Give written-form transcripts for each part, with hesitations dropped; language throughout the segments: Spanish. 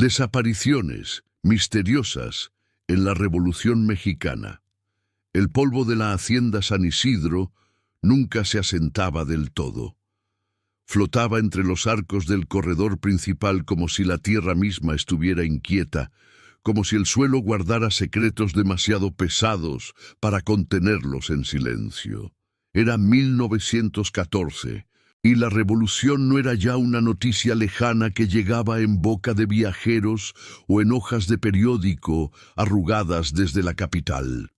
Desapariciones misteriosas en la Revolución Mexicana. El polvo de la hacienda San Isidro nunca se asentaba del todo. Flotaba entre los arcos del corredor principal como si la tierra misma estuviera inquieta, como si el suelo guardara secretos demasiado pesados para contenerlos en silencio. Era 1914, y la revolución no era ya una noticia lejana que llegaba en boca de viajeros o en hojas de periódico arrugadas desde la capital.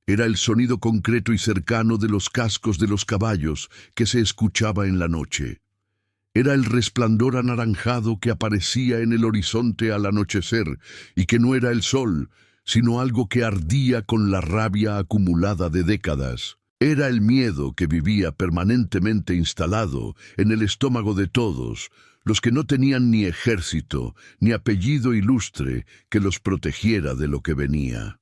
Era el sonido concreto y cercano de los cascos de los caballos que se escuchaba en la noche. Era el resplandor anaranjado que aparecía en el horizonte al anochecer y que no era el sol, sino algo que ardía con la rabia acumulada de décadas. Era el miedo que vivía permanentemente instalado en el estómago de todos, los que no tenían ni ejército ni apellido ilustre que los protegiera de lo que venía.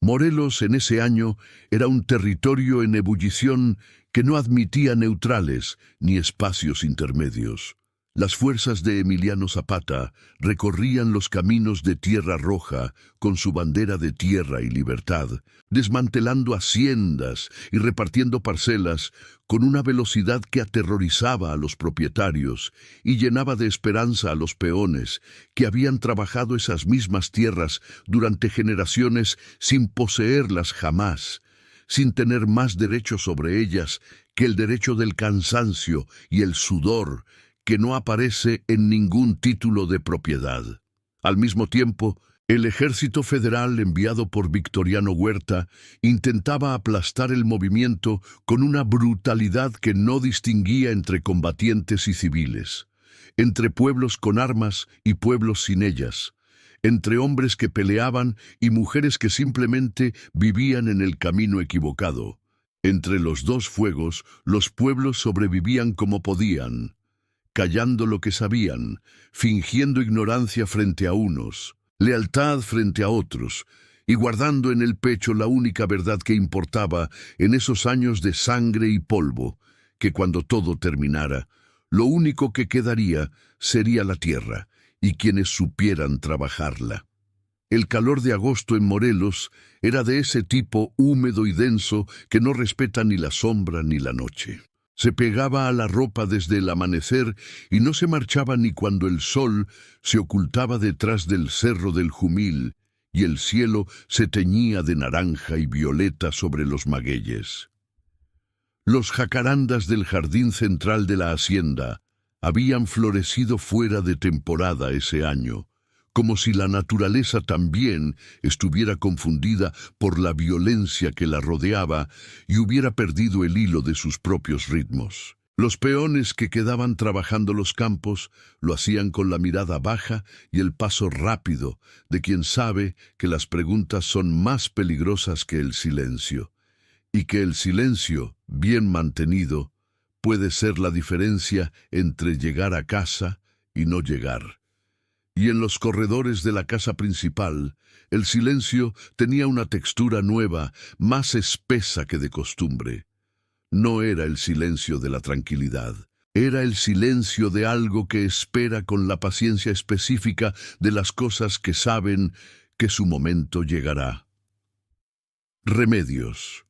Morelos en ese año era un territorio en ebullición que no admitía neutrales ni espacios intermedios. Las fuerzas de Emiliano Zapata recorrían los caminos de Tierra Roja con su bandera de tierra y libertad, desmantelando haciendas y repartiendo parcelas con una velocidad que aterrorizaba a los propietarios y llenaba de esperanza a los peones que habían trabajado esas mismas tierras durante generaciones sin poseerlas jamás, sin tener más derecho sobre ellas que el derecho del cansancio y el sudor, que no aparece en ningún título de propiedad. Al mismo tiempo, el ejército federal enviado por Victoriano Huerta intentaba aplastar el movimiento con una brutalidad que no distinguía entre combatientes y civiles, entre pueblos con armas y pueblos sin ellas, entre hombres que peleaban y mujeres que simplemente vivían en el camino equivocado. Entre los dos fuegos, los pueblos sobrevivían como podían, callando lo que sabían, fingiendo ignorancia frente a unos, lealtad frente a otros, y guardando en el pecho la única verdad que importaba en esos años de sangre y polvo, que cuando todo terminara, lo único que quedaría sería la tierra, y quienes supieran trabajarla. El calor de agosto en Morelos era de ese tipo húmedo y denso que no respeta ni la sombra ni la noche. Se pegaba a la ropa desde el amanecer y no se marchaba ni cuando el sol se ocultaba detrás del cerro del Jumil y el cielo se teñía de naranja y violeta sobre los magueyes. Los jacarandas del jardín central de la hacienda habían florecido fuera de temporada ese año, como si la naturaleza también estuviera confundida por la violencia que la rodeaba y hubiera perdido el hilo de sus propios ritmos. Los peones que quedaban trabajando los campos lo hacían con la mirada baja y el paso rápido de quien sabe que las preguntas son más peligrosas que el silencio, y que el silencio, bien mantenido, puede ser la diferencia entre llegar a casa y no llegar. Y en los corredores de la casa principal, el silencio tenía una textura nueva, más espesa que de costumbre. No era el silencio de la tranquilidad, era el silencio de algo que espera con la paciencia específica de las cosas que saben que su momento llegará. Remedios.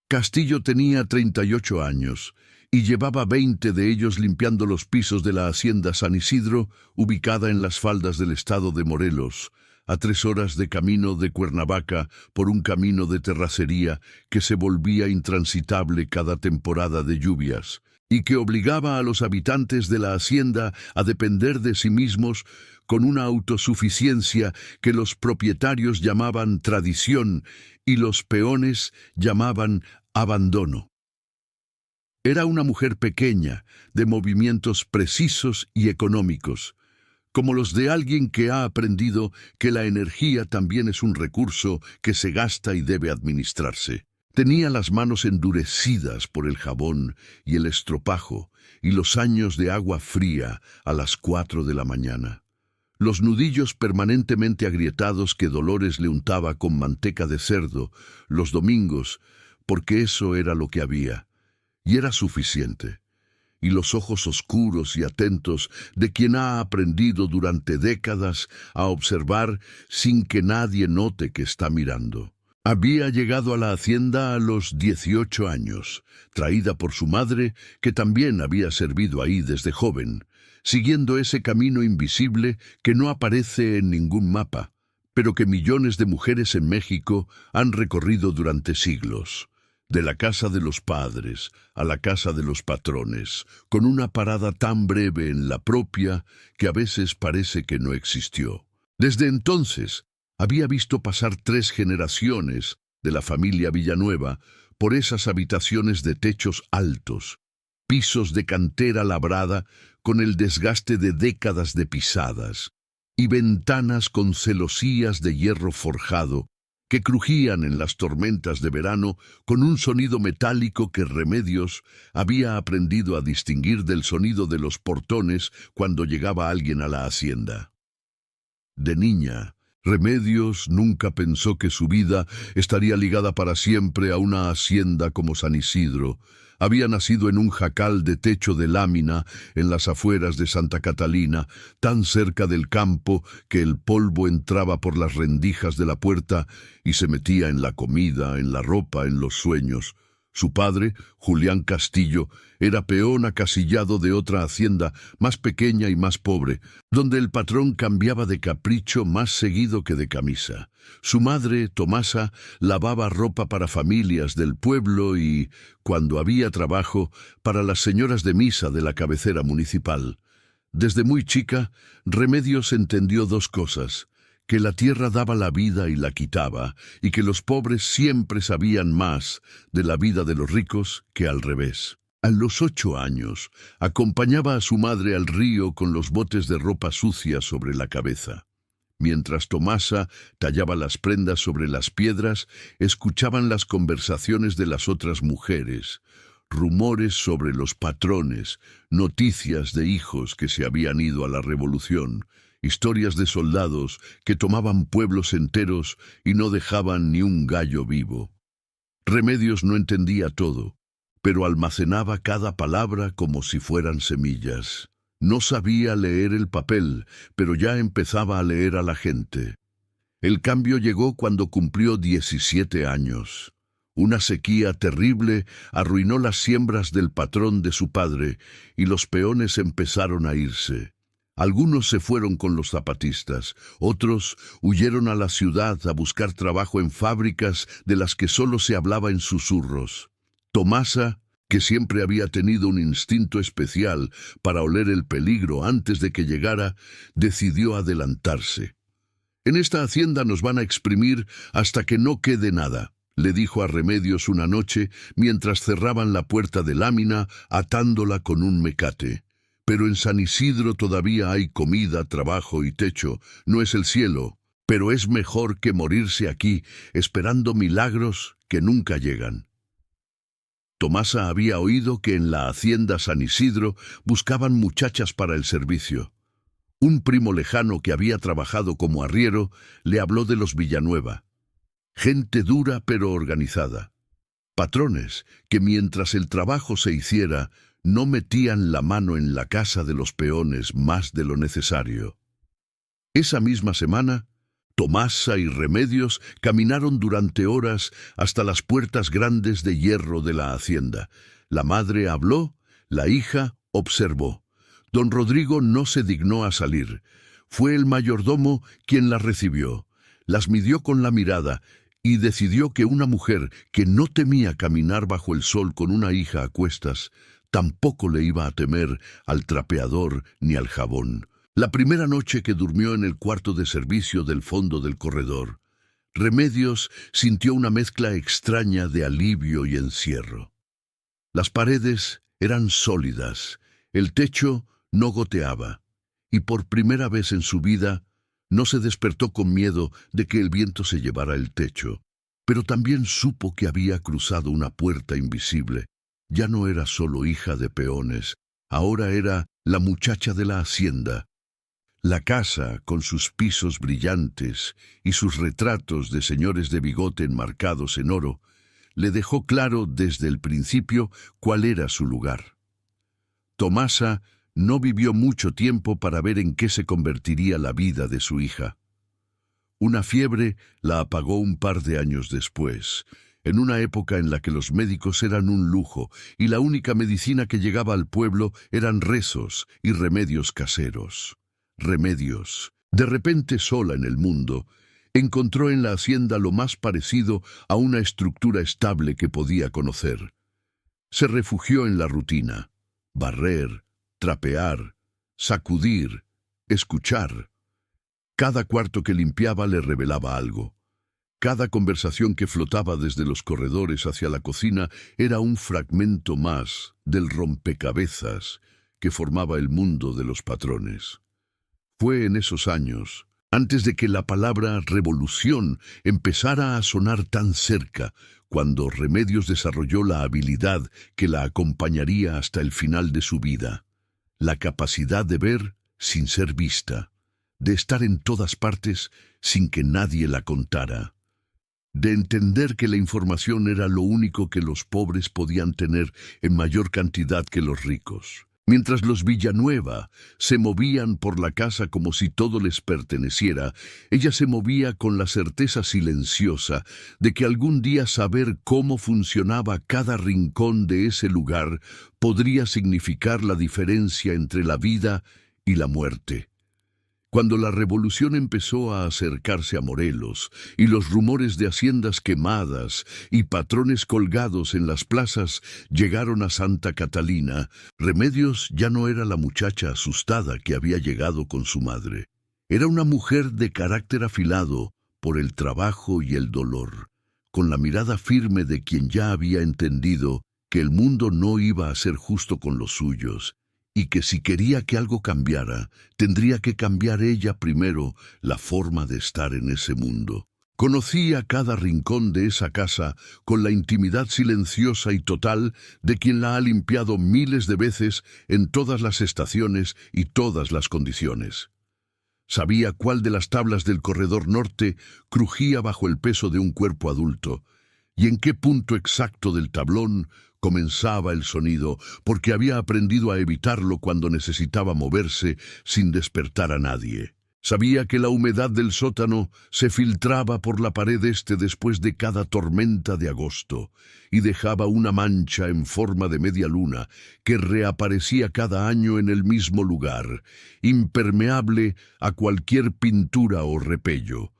Castillo tenía 38 años, y llevaba 20 de ellos limpiando los pisos de la hacienda San Isidro, ubicada en las faldas del estado de Morelos, a 3 horas de camino de Cuernavaca por un camino de terracería que se volvía intransitable cada temporada de lluvias, y que obligaba a los habitantes de la hacienda a depender de sí mismos con una autosuficiencia que los propietarios llamaban tradición y los peones llamaban abandono. Era una mujer pequeña, de movimientos precisos y económicos, como los de alguien que ha aprendido que la energía también es un recurso que se gasta y debe administrarse. Tenía las manos endurecidas por el jabón y el estropajo y los años de agua fría a las 4 de la mañana. Los nudillos permanentemente agrietados que Dolores le untaba con manteca de cerdo los domingos, porque eso era lo que había. Y era suficiente. y los ojos oscuros y atentos de quien ha aprendido durante décadas a observar sin que nadie note que está mirando. Había llegado a la hacienda a los 18 años, traída por su madre, que también había servido ahí desde joven, siguiendo ese camino invisible que no aparece en ningún mapa, pero que millones de mujeres en México han recorrido durante siglos. De la casa de los padres a la casa de los patrones, con una parada tan breve en la propia que a veces parece que no existió. Desde entonces, había visto pasar 3 generaciones de la familia Villanueva por esas habitaciones de techos altos, pisos de cantera labrada con el desgaste de décadas de pisadas, y ventanas con celosías de hierro forjado que crujían en las tormentas de verano con un sonido metálico que Remedios había aprendido a distinguir del sonido de los portones cuando llegaba alguien a la hacienda. De niña, Remedios nunca pensó que su vida estaría ligada para siempre a una hacienda como San Isidro. Había nacido en un jacal de techo de lámina en las afueras de Santa Catalina, tan cerca del campo que el polvo entraba por las rendijas de la puerta y se metía en la comida, en la ropa, en los sueños. Su padre, Julián Castillo, era peón acasillado de otra hacienda, más pequeña y más pobre, donde el patrón cambiaba de capricho más seguido que de camisa. Su madre, Tomasa, lavaba ropa para familias del pueblo y, cuando había trabajo, para las señoras de misa de la cabecera municipal. Desde muy chica, Remedios entendió 2 cosas: que la tierra daba la vida y la quitaba, y que los pobres siempre sabían más de la vida de los ricos que al revés. A los 8 años, acompañaba a su madre al río con los botes de ropa sucia sobre la cabeza. Mientras Tomasa tallaba las prendas sobre las piedras, escuchaban las conversaciones de las otras mujeres, rumores sobre los patrones, noticias de hijos que se habían ido a la revolución, historias de soldados que tomaban pueblos enteros y no dejaban ni un gallo vivo. Remedios no entendía todo, pero almacenaba cada palabra como si fueran semillas. No sabía leer el papel, pero ya empezaba a leer a la gente. El cambio llegó cuando cumplió 17 años. Una sequía terrible arruinó las siembras del patrón de su padre y los peones empezaron a irse. Algunos se fueron con los zapatistas, otros huyeron a la ciudad a buscar trabajo en fábricas de las que solo se hablaba en susurros. Tomasa, que siempre había tenido un instinto especial para oler el peligro antes de que llegara, decidió adelantarse. «En esta hacienda nos van a exprimir hasta que no quede nada», le dijo a Remedios una noche mientras cerraban la puerta de lámina atándola con un mecate. «Pero en San Isidro todavía hay comida, trabajo y techo. No es el cielo, pero es mejor que morirse aquí esperando milagros que nunca llegan». Tomasa había oído que en la hacienda San Isidro buscaban muchachas para el servicio. Un primo lejano que había trabajado como arriero le habló de los Villanueva. Gente dura pero organizada. Patrones que mientras el trabajo se hiciera, no metían la mano en la casa de los peones más de lo necesario. Esa misma semana, Tomasa y Remedios caminaron durante horas hasta las puertas grandes de hierro de la hacienda. La madre habló, la hija observó. Don Rodrigo no se dignó a salir. Fue el mayordomo quien las recibió. Las midió con la mirada y decidió que una mujer que no temía caminar bajo el sol con una hija a cuestas, tampoco le iba a temer al trapeador ni al jabón. La primera noche que durmió en el cuarto de servicio del fondo del corredor, Remedios sintió una mezcla extraña de alivio y encierro. Las paredes eran sólidas, el techo no goteaba, y por primera vez en su vida no se despertó con miedo de que el viento se llevara el techo, pero también supo que había cruzado una puerta invisible. Ya no era solo hija de peones, ahora era la muchacha de la hacienda. La casa, con sus pisos brillantes y sus retratos de señores de bigote enmarcados en oro, le dejó claro desde el principio cuál era su lugar. Tomasa no vivió mucho tiempo para ver en qué se convertiría la vida de su hija. Una fiebre la apagó un par de años después, en una época en la que los médicos eran un lujo y la única medicina que llegaba al pueblo eran rezos y remedios caseros. Remedios. De repente, sola en el mundo, encontró en la hacienda lo más parecido a una estructura estable que podía conocer. Se refugió en la rutina: barrer, trapear, sacudir, escuchar. Cada cuarto que limpiaba le revelaba algo. Cada conversación que flotaba desde los corredores hacia la cocina era un fragmento más del rompecabezas que formaba el mundo de los patrones. Fue en esos años, antes de que la palabra revolución empezara a sonar tan cerca, cuando Remedios desarrolló la habilidad que la acompañaría hasta el final de su vida: la capacidad de ver sin ser vista, de estar en todas partes sin que nadie la contara, de entender que la información era lo único que los pobres podían tener en mayor cantidad que los ricos. Mientras los Villanueva se movían por la casa como si todo les perteneciera, ella se movía con la certeza silenciosa de que algún día saber cómo funcionaba cada rincón de ese lugar podría significar la diferencia entre la vida y la muerte. Cuando la revolución empezó a acercarse a Morelos y los rumores de haciendas quemadas y patrones colgados en las plazas llegaron a Santa Catalina, Remedios ya no era la muchacha asustada que había llegado con su madre. Era una mujer de carácter afilado por el trabajo y el dolor, con la mirada firme de quien ya había entendido que el mundo no iba a ser justo con los suyos, y que si quería que algo cambiara, tendría que cambiar ella primero la forma de estar en ese mundo. Conocía cada rincón de esa casa con la intimidad silenciosa y total de quien la ha limpiado miles de veces en todas las estaciones y todas las condiciones. Sabía cuál de las tablas del corredor norte crujía bajo el peso de un cuerpo adulto, y en qué punto exacto del tablón comenzaba el sonido, porque había aprendido a evitarlo cuando necesitaba moverse sin despertar a nadie. Sabía que la humedad del sótano se filtraba por la pared este después de cada tormenta de agosto y dejaba una mancha en forma de media luna que reaparecía cada año en el mismo lugar, impermeable a cualquier pintura o repello.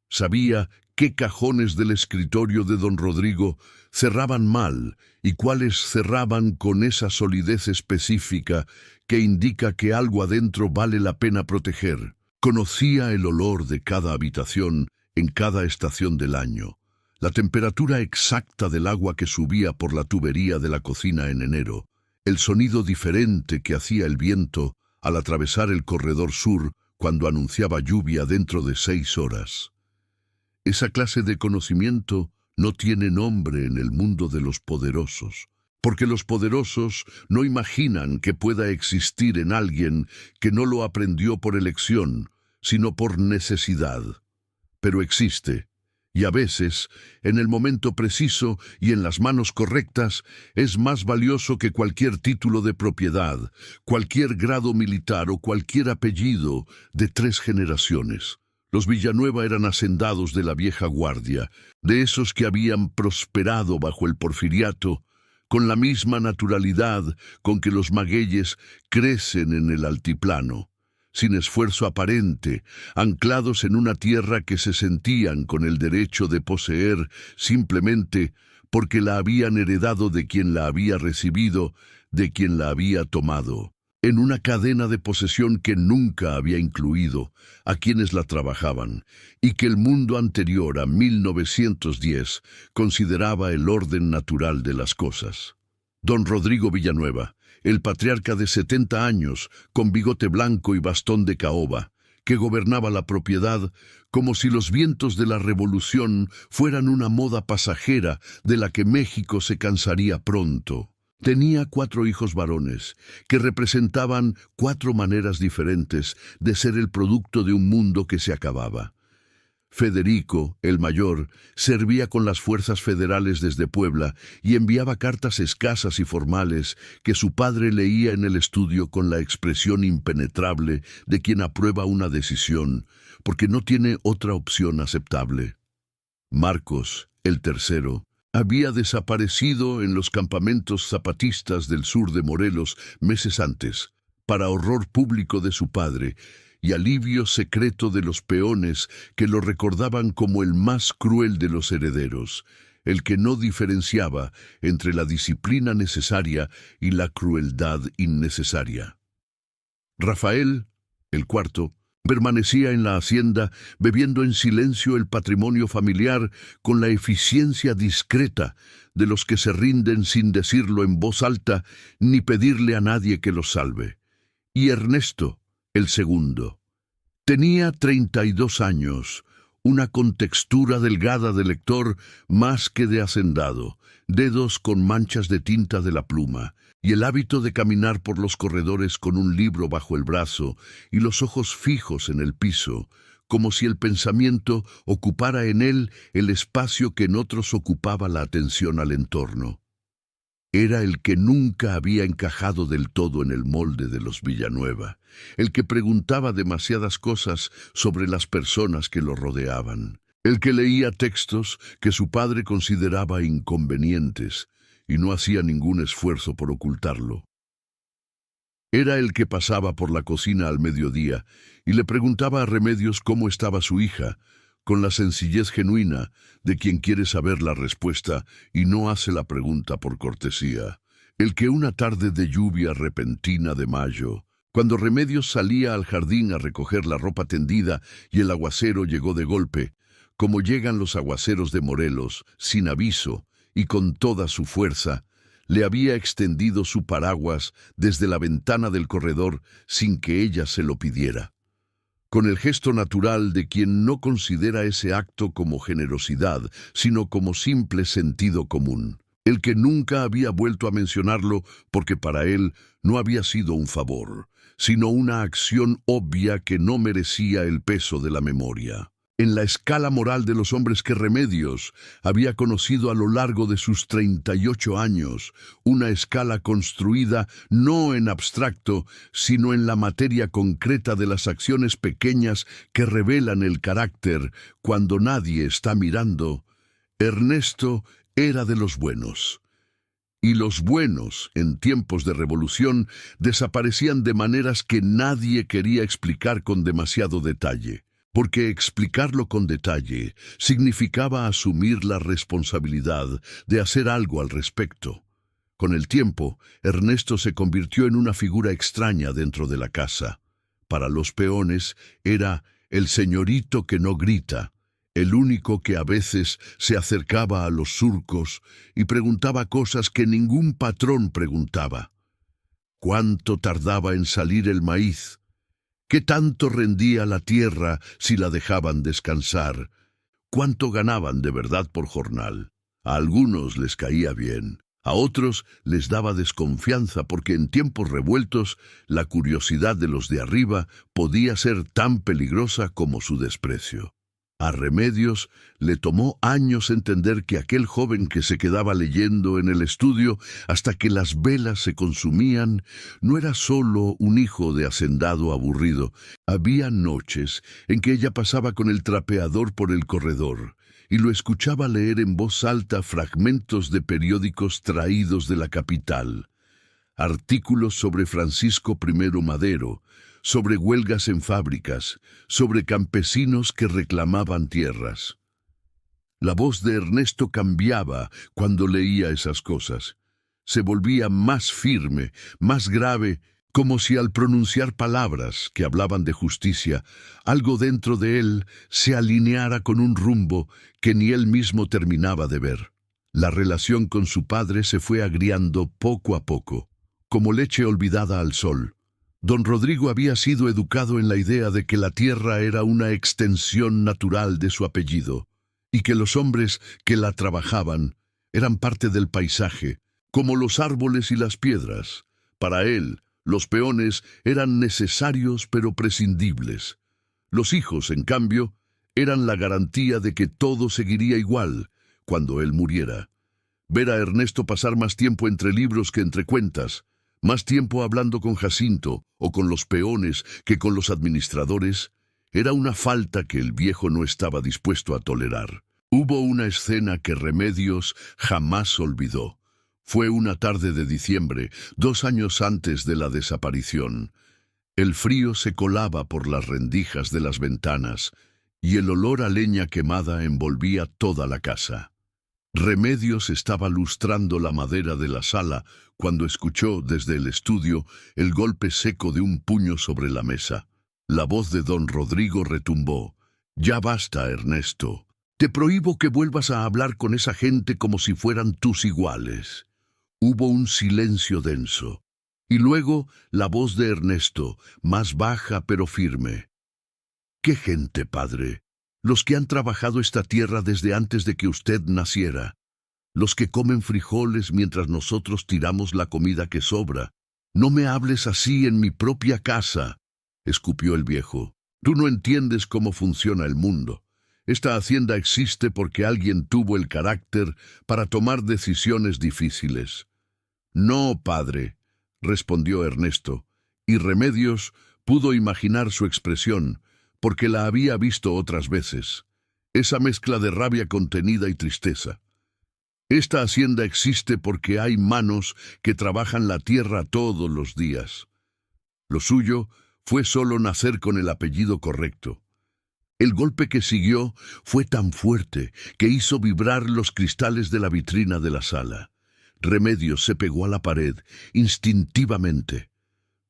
Sabía qué cajones del escritorio de don Rodrigo cerraban mal y cuáles cerraban con esa solidez específica que indica que algo adentro vale la pena proteger. Conocía el olor de cada habitación en cada estación del año, la temperatura exacta del agua que subía por la tubería de la cocina en enero, el sonido diferente que hacía el viento al atravesar el corredor sur cuando anunciaba lluvia dentro de 6 horas. Esa clase de conocimiento no tiene nombre en el mundo de los poderosos, porque los poderosos no imaginan que pueda existir en alguien que no lo aprendió por elección, sino por necesidad. Pero existe, y a veces, en el momento preciso y en las manos correctas, es más valioso que cualquier título de propiedad, cualquier grado militar o cualquier apellido de 3 generaciones. Los Villanueva eran hacendados de la vieja guardia, de esos que habían prosperado bajo el porfiriato, con la misma naturalidad con que los magueyes crecen en el altiplano, sin esfuerzo aparente, anclados en una tierra que se sentían con el derecho de poseer simplemente porque la habían heredado de quien la había recibido, de quien la había tomado, en una cadena de posesión que nunca había incluido a quienes la trabajaban y que el mundo anterior a 1910 consideraba el orden natural de las cosas. Don Rodrigo Villanueva, el patriarca de 70 años, con bigote blanco y bastón de caoba, que gobernaba la propiedad como si los vientos de la revolución fueran una moda pasajera de la que México se cansaría pronto. Tenía 4 hijos varones, que representaban 4 maneras diferentes de ser el producto de un mundo que se acababa. Federico, el mayor, servía con las fuerzas federales desde Puebla y enviaba cartas escasas y formales que su padre leía en el estudio con la expresión impenetrable de quien aprueba una decisión, porque no tiene otra opción aceptable. Marcos, el tercero, había desaparecido en los campamentos zapatistas del sur de Morelos meses antes, para horror público de su padre y alivio secreto de los peones que lo recordaban como el más cruel de los herederos, el que no diferenciaba entre la disciplina necesaria y la crueldad innecesaria. Rafael, el cuarto, permanecía en la hacienda bebiendo en silencio el patrimonio familiar con la eficiencia discreta de los que se rinden sin decirlo en voz alta ni pedirle a nadie que los salve. Y Ernesto, el segundo, tenía 32 años, una contextura delgada de lector más que de hacendado, dedos con manchas de tinta de la pluma, y el hábito de caminar por los corredores con un libro bajo el brazo y los ojos fijos en el piso, como si el pensamiento ocupara en él el espacio que en otros ocupaba la atención al entorno. Era el que nunca había encajado del todo en el molde de los Villanueva, el que preguntaba demasiadas cosas sobre las personas que lo rodeaban, el que leía textos que su padre consideraba inconvenientes y no hacía ningún esfuerzo por ocultarlo. Era el que pasaba por la cocina al mediodía y le preguntaba a Remedios cómo estaba su hija, con la sencillez genuina de quien quiere saber la respuesta y no hace la pregunta por cortesía. El que una tarde de lluvia repentina de mayo, cuando Remedios salía al jardín a recoger la ropa tendida y el aguacero llegó de golpe, como llegan los aguaceros de Morelos, sin aviso y con toda su fuerza, le había extendido su paraguas desde la ventana del corredor sin que ella se lo pidiera. Con el gesto natural de quien no considera ese acto como generosidad, sino como simple sentido común. El que nunca había vuelto a mencionarlo porque para él no había sido un favor, sino una acción obvia que no merecía el peso de la memoria. En la escala moral de los hombres que Remedios había conocido a lo largo de sus 38 años, una escala construida no en abstracto, sino en la materia concreta de las acciones pequeñas que revelan el carácter cuando nadie está mirando, Ernesto era de los buenos. Y los buenos, en tiempos de revolución, desaparecían de maneras que nadie quería explicar con demasiado detalle. Porque explicarlo con detalle significaba asumir la responsabilidad de hacer algo al respecto. Con el tiempo, Ernesto se convirtió en una figura extraña dentro de la casa. Para los peones era el señorito que no grita, el único que a veces se acercaba a los surcos y preguntaba cosas que ningún patrón preguntaba. ¿Cuánto tardaba en salir el maíz? ¿Qué tanto rendía la tierra si la dejaban descansar? ¿Cuánto ganaban de verdad por jornal? A algunos les caía bien, a otros les daba desconfianza porque en tiempos revueltos la curiosidad de los de arriba podía ser tan peligrosa como su desprecio. A Remedios le tomó años entender que aquel joven que se quedaba leyendo en el estudio hasta que las velas se consumían no era solo un hijo de hacendado aburrido. Había noches en que ella pasaba con el trapeador por el corredor y lo escuchaba leer en voz alta fragmentos de periódicos traídos de la capital, artículos sobre Francisco I. Madero, sobre huelgas en fábricas, sobre campesinos que reclamaban tierras. La voz de Ernesto cambiaba cuando leía esas cosas. Se volvía más firme, más grave, como si al pronunciar palabras que hablaban de justicia, algo dentro de él se alineara con un rumbo que ni él mismo terminaba de ver. La relación con su padre se fue agriando poco a poco, como leche olvidada al sol. Don Rodrigo había sido educado en la idea de que la tierra era una extensión natural de su apellido, y que los hombres que la trabajaban eran parte del paisaje, como los árboles y las piedras. Para él, los peones eran necesarios pero prescindibles. Los hijos, en cambio, eran la garantía de que todo seguiría igual cuando él muriera. Ver a Ernesto pasar más tiempo entre libros que entre cuentas, más tiempo hablando con Jacinto o con los peones que con los administradores, era una falta que el viejo no estaba dispuesto a tolerar. Hubo una escena que Remedios jamás olvidó. Fue una tarde de diciembre, 2 años antes de la desaparición. El frío se colaba por las rendijas de las ventanas y el olor a leña quemada envolvía toda la casa. Remedios estaba lustrando la madera de la sala cuando escuchó desde el estudio el golpe seco de un puño sobre la mesa. La voz de don Rodrigo retumbó. «Ya basta, Ernesto. Te prohíbo que vuelvas a hablar con esa gente como si fueran tus iguales». Hubo un silencio denso. Y luego la voz de Ernesto, más baja pero firme. «¿Qué gente, padre? Los que han trabajado esta tierra desde antes de que usted naciera. Los que comen frijoles mientras nosotros tiramos la comida que sobra. No me hables así en mi propia casa», escupió el viejo. «Tú no entiendes cómo funciona el mundo. Esta hacienda existe porque alguien tuvo el carácter para tomar decisiones difíciles». «No, padre», respondió Ernesto, y Remedios pudo imaginar su expresión, porque la había visto otras veces. Esa mezcla de rabia contenida y tristeza. «Esta hacienda existe porque hay manos que trabajan la tierra todos los días». Lo suyo fue solo nacer con el apellido correcto. El golpe que siguió fue tan fuerte que hizo vibrar los cristales de la vitrina de la sala. Remedios se pegó a la pared, instintivamente.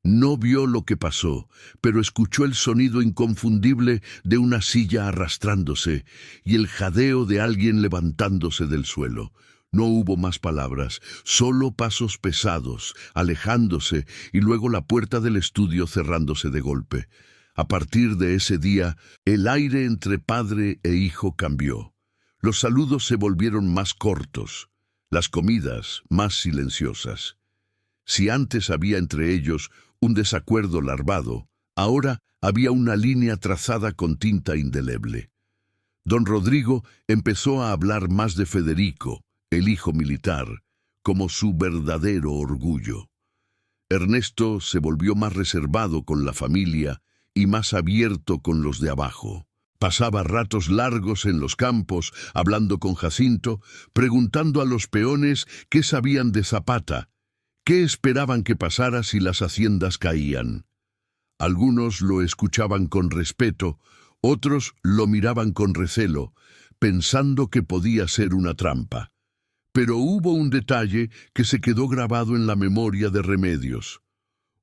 No vio lo que pasó, pero escuchó el sonido inconfundible de una silla arrastrándose y el jadeo de alguien levantándose del suelo. No hubo más palabras, solo pasos pesados, alejándose y luego la puerta del estudio cerrándose de golpe. A partir de ese día, el aire entre padre e hijo cambió. Los saludos se volvieron más cortos, las comidas más silenciosas. Si antes había entre ellos un desacuerdo larvado, ahora había una línea trazada con tinta indeleble. Don Rodrigo empezó a hablar más de Federico, el hijo militar, como su verdadero orgullo. Ernesto se volvió más reservado con la familia y más abierto con los de abajo. Pasaba ratos largos en los campos, hablando con Jacinto, preguntando a los peones qué sabían de Zapata, qué esperaban que pasara si las haciendas caían. Algunos lo escuchaban con respeto, otros lo miraban con recelo, pensando que podía ser una trampa. Pero hubo un detalle que se quedó grabado en la memoria de Remedios.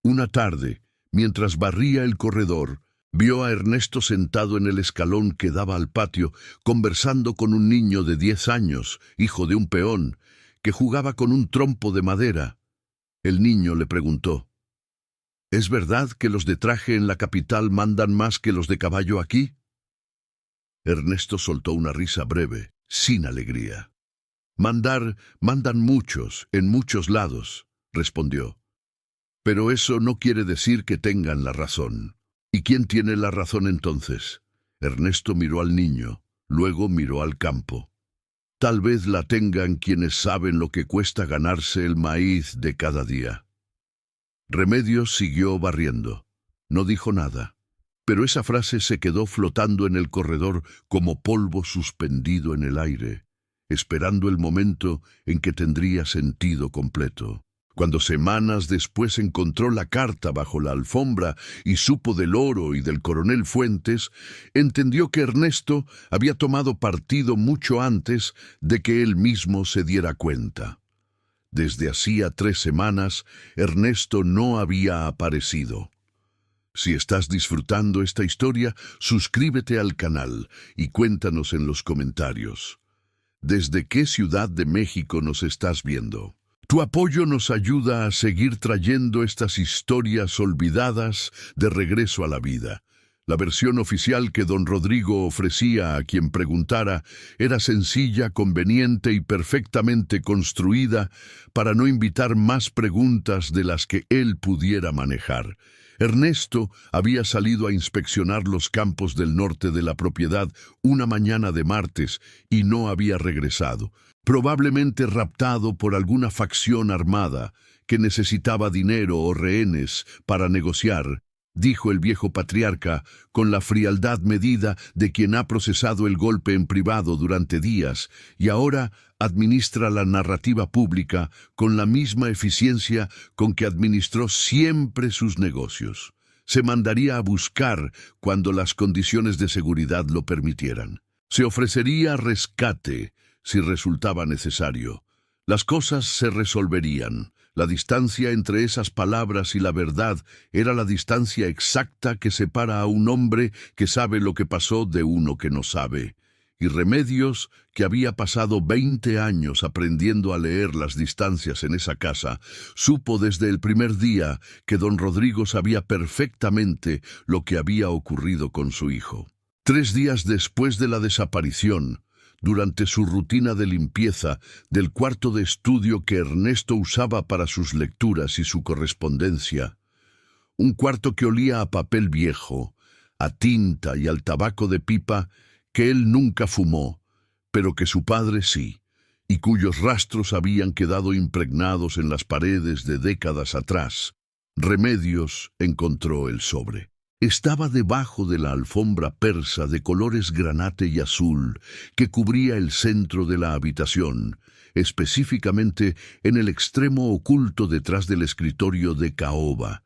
Una tarde, mientras barría el corredor, vio a Ernesto sentado en el escalón que daba al patio, conversando con un niño de 10 años, hijo de un peón, que jugaba con un trompo de madera. El niño le preguntó: «¿Es verdad que los de traje en la capital mandan más que los de caballo aquí?» Ernesto soltó una risa breve, sin alegría. «Mandan muchos, en muchos lados», respondió. «Pero eso no quiere decir que tengan la razón». «¿Y quién tiene la razón entonces?» Ernesto miró al niño, luego miró al campo. «Tal vez la tengan quienes saben lo que cuesta ganarse el maíz de cada día». Remedios siguió barriendo. No dijo nada, pero esa frase se quedó flotando en el corredor como polvo suspendido en el aire, esperando el momento en que tendría sentido completo. Cuando semanas después encontró la carta bajo la alfombra y supo del oro y del coronel Fuentes, entendió que Ernesto había tomado partido mucho antes de que él mismo se diera cuenta. Desde hacía 3 semanas, Ernesto no había aparecido. Si estás disfrutando esta historia, suscríbete al canal y cuéntanos en los comentarios. ¿Desde qué ciudad de México nos estás viendo? Tu apoyo nos ayuda a seguir trayendo estas historias olvidadas de regreso a la vida. La versión oficial que don Rodrigo ofrecía a quien preguntara era sencilla, conveniente y perfectamente construida para no invitar más preguntas de las que él pudiera manejar. Ernesto había salido a inspeccionar los campos del norte de la propiedad una mañana de martes y no había regresado, probablemente raptado por alguna facción armada que necesitaba dinero o rehenes para negociar, dijo el viejo patriarca con la frialdad medida de quien ha procesado el golpe en privado durante días y ahora administra la narrativa pública con la misma eficiencia con que administró siempre sus negocios. Se mandaría a buscar cuando las condiciones de seguridad lo permitieran. Se ofrecería rescate si resultaba necesario. Las cosas se resolverían. La distancia entre esas palabras y la verdad era la distancia exacta que separa a un hombre que sabe lo que pasó de uno que no sabe. Y Remedios, que había pasado 20 años aprendiendo a leer las distancias en esa casa, supo desde el primer día que don Rodrigo sabía perfectamente lo que había ocurrido con su hijo. 3 días después de la desaparición, durante su rutina de limpieza del cuarto de estudio que Ernesto usaba para sus lecturas y su correspondencia, un cuarto que olía a papel viejo, a tinta y al tabaco de pipa que él nunca fumó, pero que su padre sí, y cuyos rastros habían quedado impregnados en las paredes de décadas atrás, Remedios encontró el sobre. Estaba debajo de la alfombra persa de colores granate y azul que cubría el centro de la habitación, específicamente en el extremo oculto detrás del escritorio de caoba,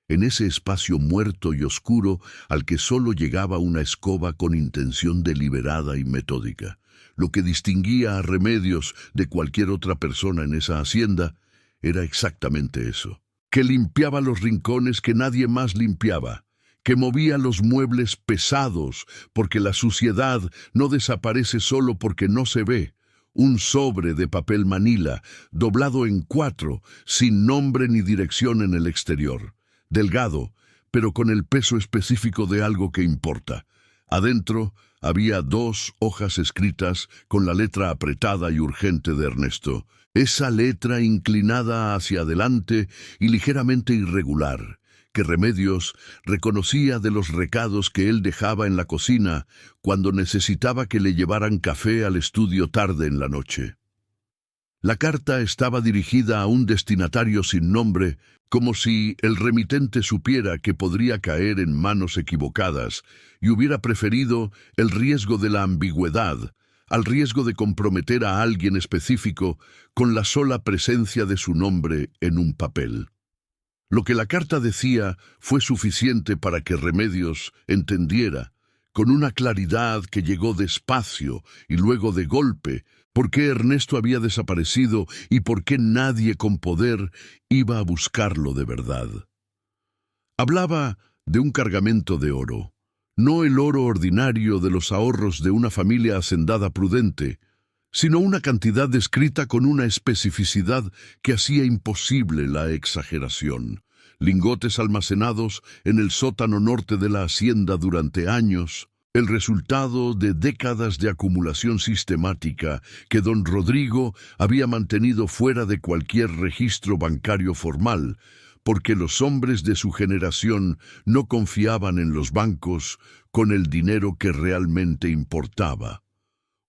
en ese espacio muerto y oscuro al que solo llegaba una escoba con intención deliberada y metódica. Lo que distinguía a Remedios de cualquier otra persona en esa hacienda era exactamente eso, que limpiaba los rincones que nadie más limpiaba, que movía los muebles pesados, porque la suciedad no desaparece solo porque no se ve. Un sobre de papel manila, doblado en 4, sin nombre ni dirección en el exterior. Delgado, pero con el peso específico de algo que importa. Adentro había 2 hojas escritas con la letra apretada y urgente de Ernesto. Esa letra inclinada hacia adelante y ligeramente irregular, que Remedios reconocía de los recados que él dejaba en la cocina cuando necesitaba que le llevaran café al estudio tarde en la noche. La carta estaba dirigida a un destinatario sin nombre, como si el remitente supiera que podría caer en manos equivocadas y hubiera preferido el riesgo de la ambigüedad al riesgo de comprometer a alguien específico con la sola presencia de su nombre en un papel. Lo que la carta decía fue suficiente para que Remedios entendiera, con una claridad que llegó despacio y luego de golpe, por qué Ernesto había desaparecido y por qué nadie con poder iba a buscarlo de verdad. Hablaba de un cargamento de oro, no el oro ordinario de los ahorros de una familia hacendada prudente, sino una cantidad descrita con una especificidad que hacía imposible la exageración. Lingotes almacenados en el sótano norte de la hacienda durante años, el resultado de décadas de acumulación sistemática que don Rodrigo había mantenido fuera de cualquier registro bancario formal, porque los hombres de su generación no confiaban en los bancos con el dinero que realmente importaba.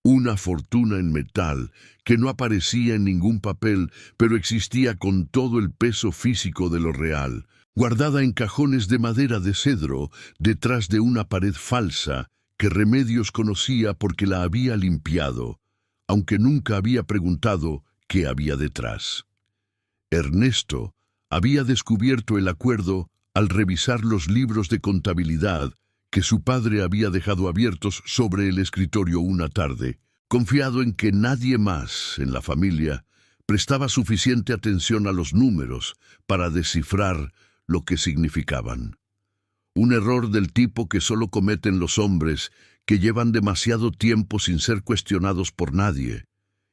Una fortuna en metal que no aparecía en ningún papel, pero existía con todo el peso físico de lo real, guardada en cajones de madera de cedro detrás de una pared falsa que Remedios conocía porque la había limpiado, aunque nunca había preguntado qué había detrás. Ernesto había descubierto el acuerdo al revisar los libros de contabilidad que su padre había dejado abiertos sobre el escritorio una tarde, confiado en que nadie más en la familia prestaba suficiente atención a los números para descifrar lo que significaban. Un error del tipo que solo cometen los hombres que llevan demasiado tiempo sin ser cuestionados por nadie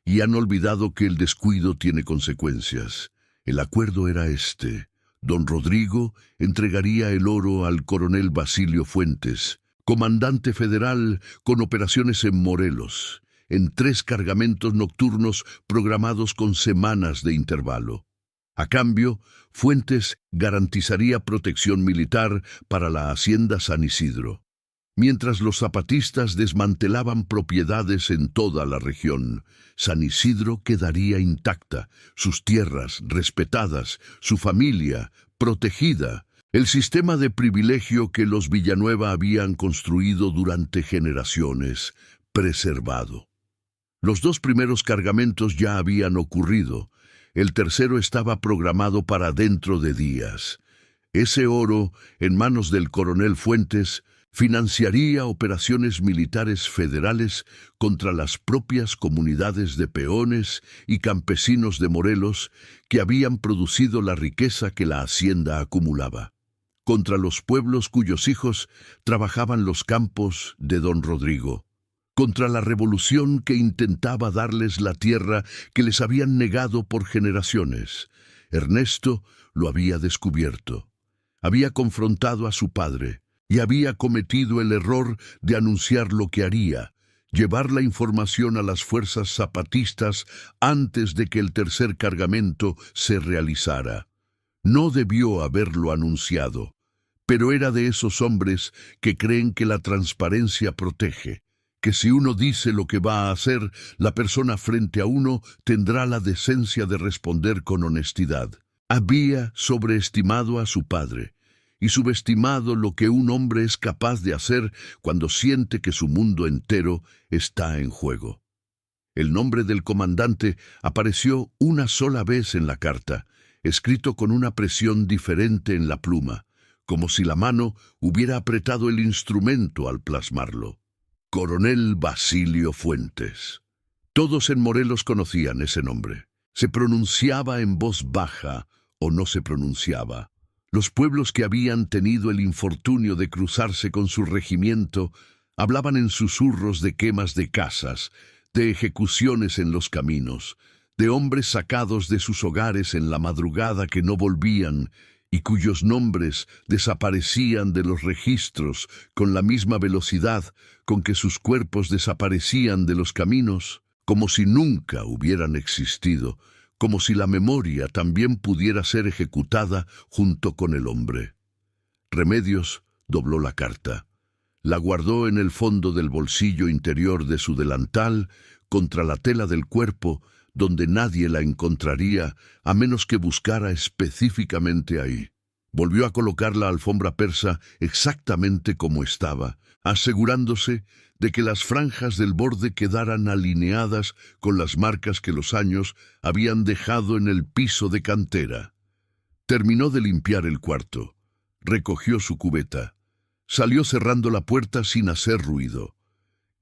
y han olvidado que el descuido tiene consecuencias. El acuerdo era este. Don Rodrigo entregaría el oro al coronel Basilio Fuentes, comandante federal con operaciones en Morelos, en 3 cargamentos nocturnos programados con semanas de intervalo. A cambio, Fuentes garantizaría protección militar para la hacienda San Isidro. Mientras los zapatistas desmantelaban propiedades en toda la región, San Isidro quedaría intacta, sus tierras respetadas, su familia protegida, el sistema de privilegio que los Villanueva habían construido durante generaciones, preservado. Los 2 primeros cargamentos ya habían ocurrido, el tercero estaba programado para dentro de días. Ese oro, en manos del coronel Fuentes, financiaría operaciones militares federales contra las propias comunidades de peones y campesinos de Morelos que habían producido la riqueza que la hacienda acumulaba, contra los pueblos cuyos hijos trabajaban los campos de don Rodrigo, contra la revolución que intentaba darles la tierra que les habían negado por generaciones. Ernesto lo había descubierto. Había confrontado a su padre y había cometido el error de anunciar lo que haría, llevar la información a las fuerzas zapatistas antes de que el tercer cargamento se realizara. No debió haberlo anunciado, pero era de esos hombres que creen que la transparencia protege, que si uno dice lo que va a hacer, la persona frente a uno tendrá la decencia de responder con honestidad. Había sobreestimado a su padre y subestimado lo que un hombre es capaz de hacer cuando siente que su mundo entero está en juego. El nombre del comandante apareció una sola vez en la carta, escrito con una presión diferente en la pluma, como si la mano hubiera apretado el instrumento al plasmarlo. Coronel Basilio Fuentes. Todos en Morelos conocían ese nombre. Se pronunciaba en voz baja o no se pronunciaba. Los pueblos que habían tenido el infortunio de cruzarse con su regimiento hablaban en susurros de quemas de casas, de ejecuciones en los caminos, de hombres sacados de sus hogares en la madrugada que no volvían y cuyos nombres desaparecían de los registros con la misma velocidad con que sus cuerpos desaparecían de los caminos, como si nunca hubieran existido, como si la memoria también pudiera ser ejecutada junto con el hombre. Remedios dobló la carta. La guardó en el fondo del bolsillo interior de su delantal, contra la tela del cuerpo, donde nadie la encontraría a menos que buscara específicamente ahí. Volvió a colocar la alfombra persa exactamente como estaba, asegurándose de que las franjas del borde quedaran alineadas con las marcas que los años habían dejado en el piso de cantera. Terminó de limpiar el cuarto, recogió su cubeta, salió cerrando la puerta sin hacer ruido.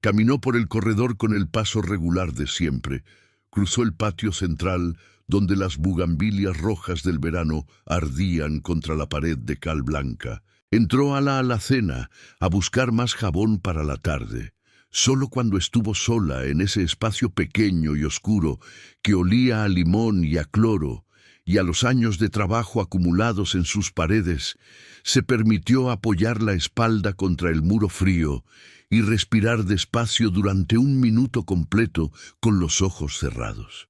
Caminó por el corredor con el paso regular de siempre, cruzó el patio central, donde las bugambilias rojas del verano ardían contra la pared de cal blanca. Entró a la alacena a buscar más jabón para la tarde. Solo cuando estuvo sola en ese espacio pequeño y oscuro que olía a limón y a cloro y a los años de trabajo acumulados en sus paredes, se permitió apoyar la espalda contra el muro frío y respirar despacio durante 1 minuto completo con los ojos cerrados.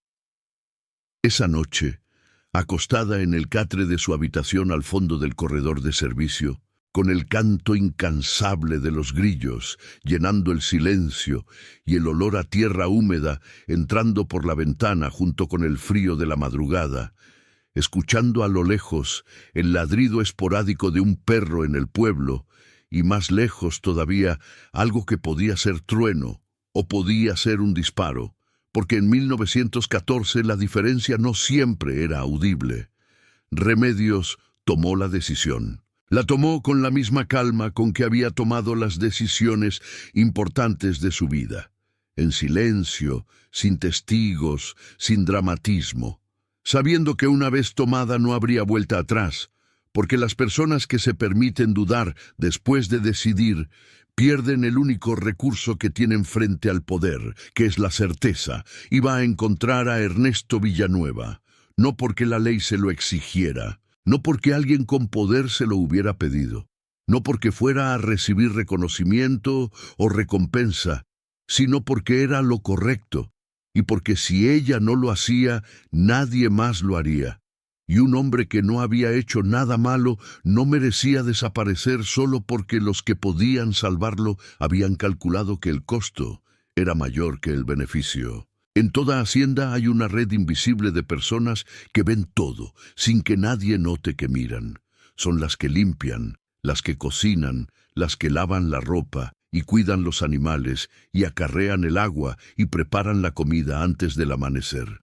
Esa noche, acostada en el catre de su habitación al fondo del corredor de servicio, con el canto incansable de los grillos llenando el silencio y el olor a tierra húmeda entrando por la ventana junto con el frío de la madrugada, escuchando a lo lejos el ladrido esporádico de un perro en el pueblo, y más lejos todavía algo que podía ser trueno o podía ser un disparo, porque en 1914 la diferencia no siempre era audible. Remedios tomó la decisión. La tomó con la misma calma con que había tomado las decisiones importantes de su vida, en silencio, sin testigos, sin dramatismo, sabiendo que una vez tomada no habría vuelta atrás, porque las personas que se permiten dudar después de decidir pierden el único recurso que tienen frente al poder, que es la certeza, y va a encontrar a Ernesto Villanueva, no porque la ley se lo exigiera, no porque alguien con poder se lo hubiera pedido, no porque fuera a recibir reconocimiento o recompensa, sino porque era lo correcto, y porque si ella no lo hacía, nadie más lo haría. y un hombre que no había hecho nada malo no merecía desaparecer solo porque los que podían salvarlo habían calculado que el costo era mayor que el beneficio. En toda hacienda hay una red invisible de personas que ven todo, sin que nadie note que miran. Son las que limpian, las que cocinan, las que lavan la ropa y cuidan los animales y acarrean el agua y preparan la comida antes del amanecer.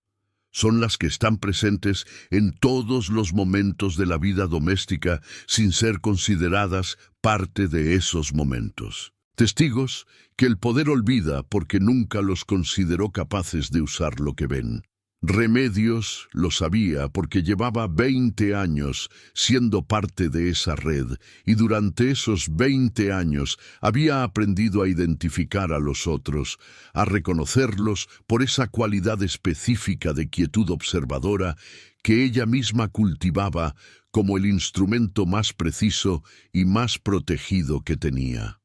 Son las que están presentes en todos los momentos de la vida doméstica sin ser consideradas parte de esos momentos. Testigos que el poder olvida porque nunca los consideró capaces de usar lo que ven. Remedios lo sabía porque llevaba 20 años siendo parte de esa red y durante esos 20 años había aprendido a identificar a los otros, a reconocerlos por esa cualidad específica de quietud observadora que ella misma cultivaba como el instrumento más preciso y más protegido que tenía.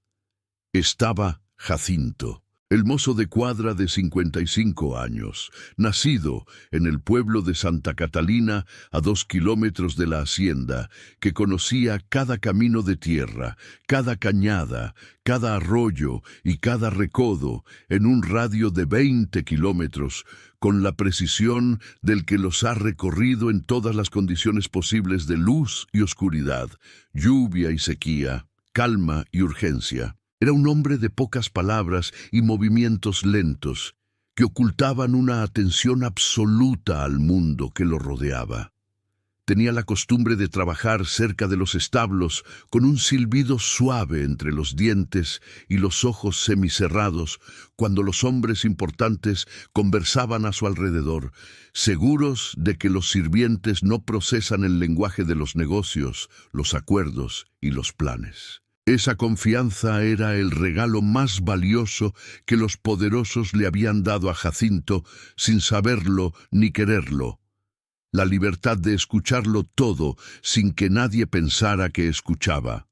Estaba Jacinto, el mozo de cuadra de 55 años, nacido en el pueblo de Santa Catalina, a 2 kilómetros de la hacienda, que conocía cada camino de tierra, cada cañada, cada arroyo y cada recodo en un radio de 20 kilómetros, con la precisión del que los ha recorrido en todas las condiciones posibles de luz y oscuridad, lluvia y sequía, calma y urgencia. Era un hombre de pocas palabras y movimientos lentos, que ocultaban una atención absoluta al mundo que lo rodeaba. Tenía la costumbre de trabajar cerca de los establos con un silbido suave entre los dientes y los ojos semicerrados cuando los hombres importantes conversaban a su alrededor, seguros de que los sirvientes no procesan el lenguaje de los negocios, los acuerdos y los planes. Esa confianza era el regalo más valioso que los poderosos le habían dado a Jacinto sin saberlo ni quererlo. La libertad de escucharlo todo sin que nadie pensara que escuchaba.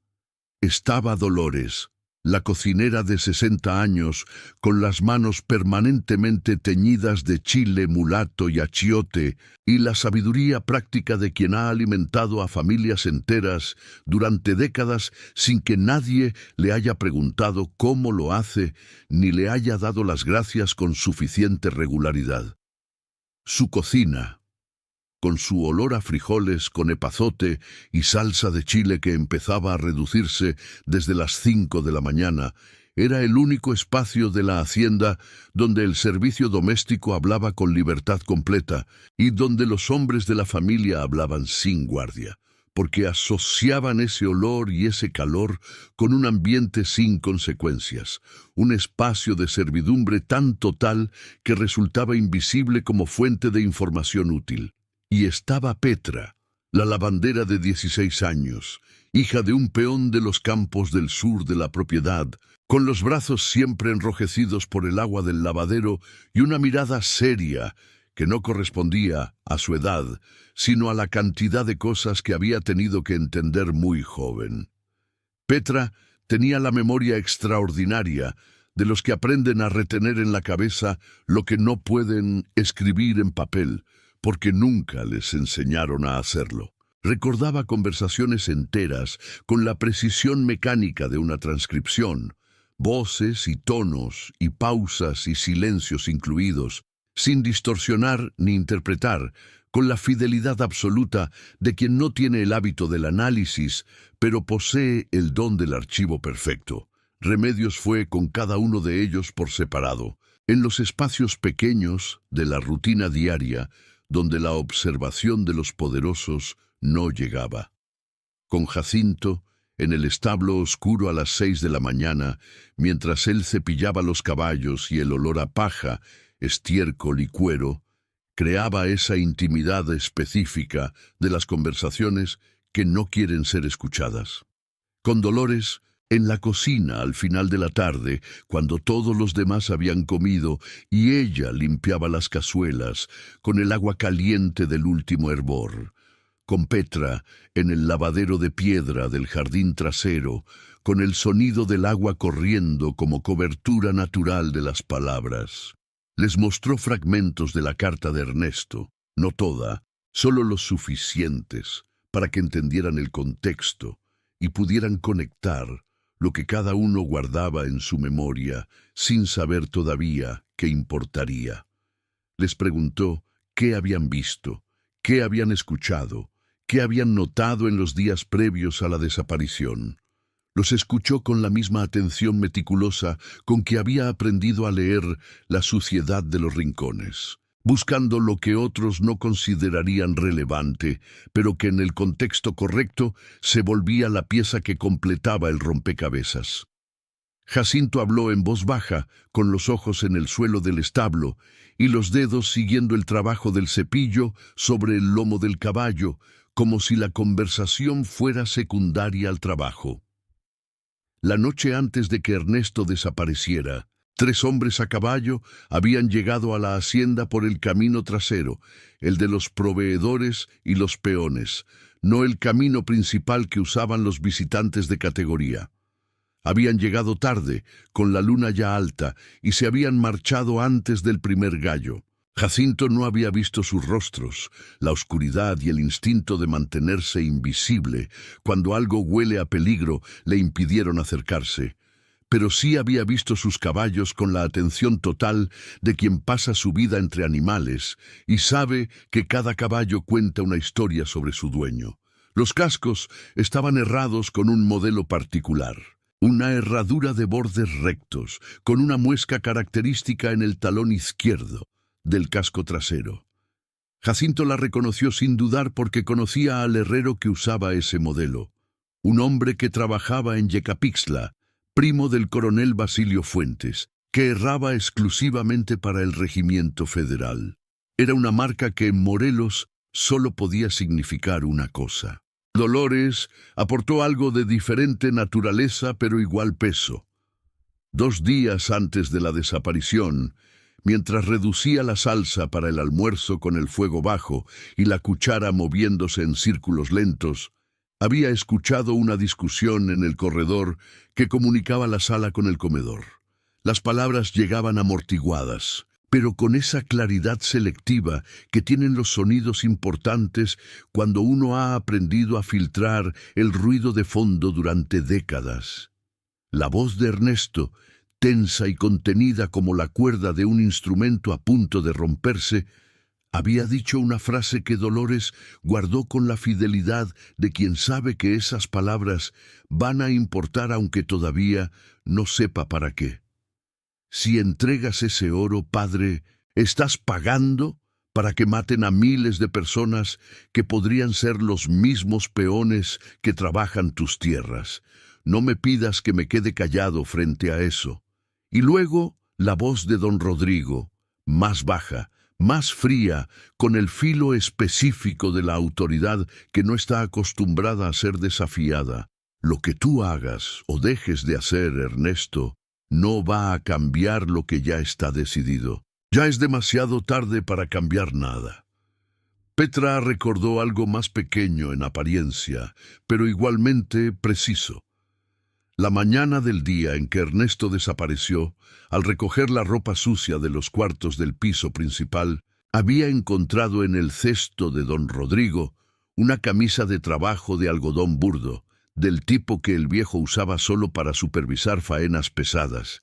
Estaba Dolores, la cocinera de 60 años, con las manos permanentemente teñidas de chile, mulato y achiote, y la sabiduría práctica de quien ha alimentado a familias enteras durante décadas sin que nadie le haya preguntado cómo lo hace, ni le haya dado las gracias con suficiente regularidad. Su cocina, con su olor a frijoles con epazote y salsa de chile que empezaba a reducirse desde las 5 de la mañana, era el único espacio de la hacienda donde el servicio doméstico hablaba con libertad completa y donde los hombres de la familia hablaban sin guardia, porque asociaban ese olor y ese calor con un ambiente sin consecuencias, un espacio de servidumbre tan total que resultaba invisible como fuente de información útil. Y estaba Petra, la lavandera de 16 años, hija de un peón de los campos del sur de la propiedad, con los brazos siempre enrojecidos por el agua del lavadero y una mirada seria que no correspondía a su edad, sino a la cantidad de cosas que había tenido que entender muy joven. Petra tenía la memoria extraordinaria de los que aprenden a retener en la cabeza lo que no pueden escribir en papel, porque nunca les enseñaron a hacerlo. Recordaba conversaciones enteras con la precisión mecánica de una transcripción, voces y tonos y pausas y silencios incluidos, sin distorsionar ni interpretar, con la fidelidad absoluta de quien no tiene el hábito del análisis, pero posee el don del archivo perfecto. Remedios fue con cada uno de ellos por separado, en los espacios pequeños de la rutina diaria, donde la observación de los poderosos no llegaba. Con Jacinto, en el establo oscuro a las 6 de la mañana, mientras él cepillaba los caballos y el olor a paja, estiércol y cuero, creaba esa intimidad específica de las conversaciones que no quieren ser escuchadas. Con Dolores, en la cocina al final de la tarde, cuando todos los demás habían comido y ella limpiaba las cazuelas con el agua caliente del último hervor. Con Petra, en el lavadero de piedra del jardín trasero, con el sonido del agua corriendo como cobertura natural de las palabras. Les mostró fragmentos de la carta de Ernesto, no toda, solo los suficientes para que entendieran el contexto y pudieran conectar lo que cada uno guardaba en su memoria sin saber todavía qué importaría. Les preguntó qué habían visto, qué habían escuchado, qué habían notado en los días previos a la desaparición. Los escuchó con la misma atención meticulosa con que había aprendido a leer La suciedad de los rincones, buscando lo que otros no considerarían relevante, pero que en el contexto correcto se volvía la pieza que completaba el rompecabezas. Jacinto habló en voz baja, con los ojos en el suelo del establo y los dedos siguiendo el trabajo del cepillo sobre el lomo del caballo, como si la conversación fuera secundaria al trabajo. La noche antes de que Ernesto desapareciera, 3 hombres a caballo habían llegado a la hacienda por el camino trasero, el de los proveedores y los peones, no el camino principal que usaban los visitantes de categoría. Habían llegado tarde, con la luna ya alta, y se habían marchado antes del primer gallo. Jacinto no había visto sus rostros, la oscuridad y el instinto de mantenerse invisible, cuando algo huele a peligro, le impidieron acercarse. Pero sí había visto sus caballos con la atención total de quien pasa su vida entre animales y sabe que cada caballo cuenta una historia sobre su dueño. Los cascos estaban herrados con un modelo particular. Una herradura de bordes rectos, con una muesca característica en el talón izquierdo del casco trasero. Jacinto la reconoció sin dudar porque conocía al herrero que usaba ese modelo, un hombre que trabajaba en Yecapixtla, primo del coronel Basilio Fuentes, que herraba exclusivamente para el regimiento federal. Era una marca que en Morelos solo podía significar una cosa. Dolores aportó algo de diferente naturaleza pero igual peso. 2 días antes de la desaparición, mientras reducía la salsa para el almuerzo con el fuego bajo y la cuchara moviéndose en círculos lentos, había escuchado una discusión en el corredor que comunicaba la sala con el comedor. Las palabras llegaban amortiguadas, pero con esa claridad selectiva que tienen los sonidos importantes cuando uno ha aprendido a filtrar el ruido de fondo durante décadas. La voz de Ernesto, tensa y contenida como la cuerda de un instrumento a punto de romperse, había dicho una frase que Dolores guardó con la fidelidad de quien sabe que esas palabras van a importar aunque todavía no sepa para qué. Si entregas ese oro, padre, estás pagando para que maten a miles de personas que podrían ser los mismos peones que trabajan tus tierras. No me pidas que me quede callado frente a eso. Y luego la voz de don Rodrigo, más baja, más fría, con el filo específico de la autoridad que no está acostumbrada a ser desafiada. Lo que tú hagas o dejes de hacer, Ernesto, no va a cambiar lo que ya está decidido. Ya es demasiado tarde para cambiar nada. Petra recordó algo más pequeño en apariencia, pero igualmente preciso. La mañana del día en que Ernesto desapareció, al recoger la ropa sucia de los cuartos del piso principal, había encontrado en el cesto de don Rodrigo una camisa de trabajo de algodón burdo, del tipo que el viejo usaba solo para supervisar faenas pesadas,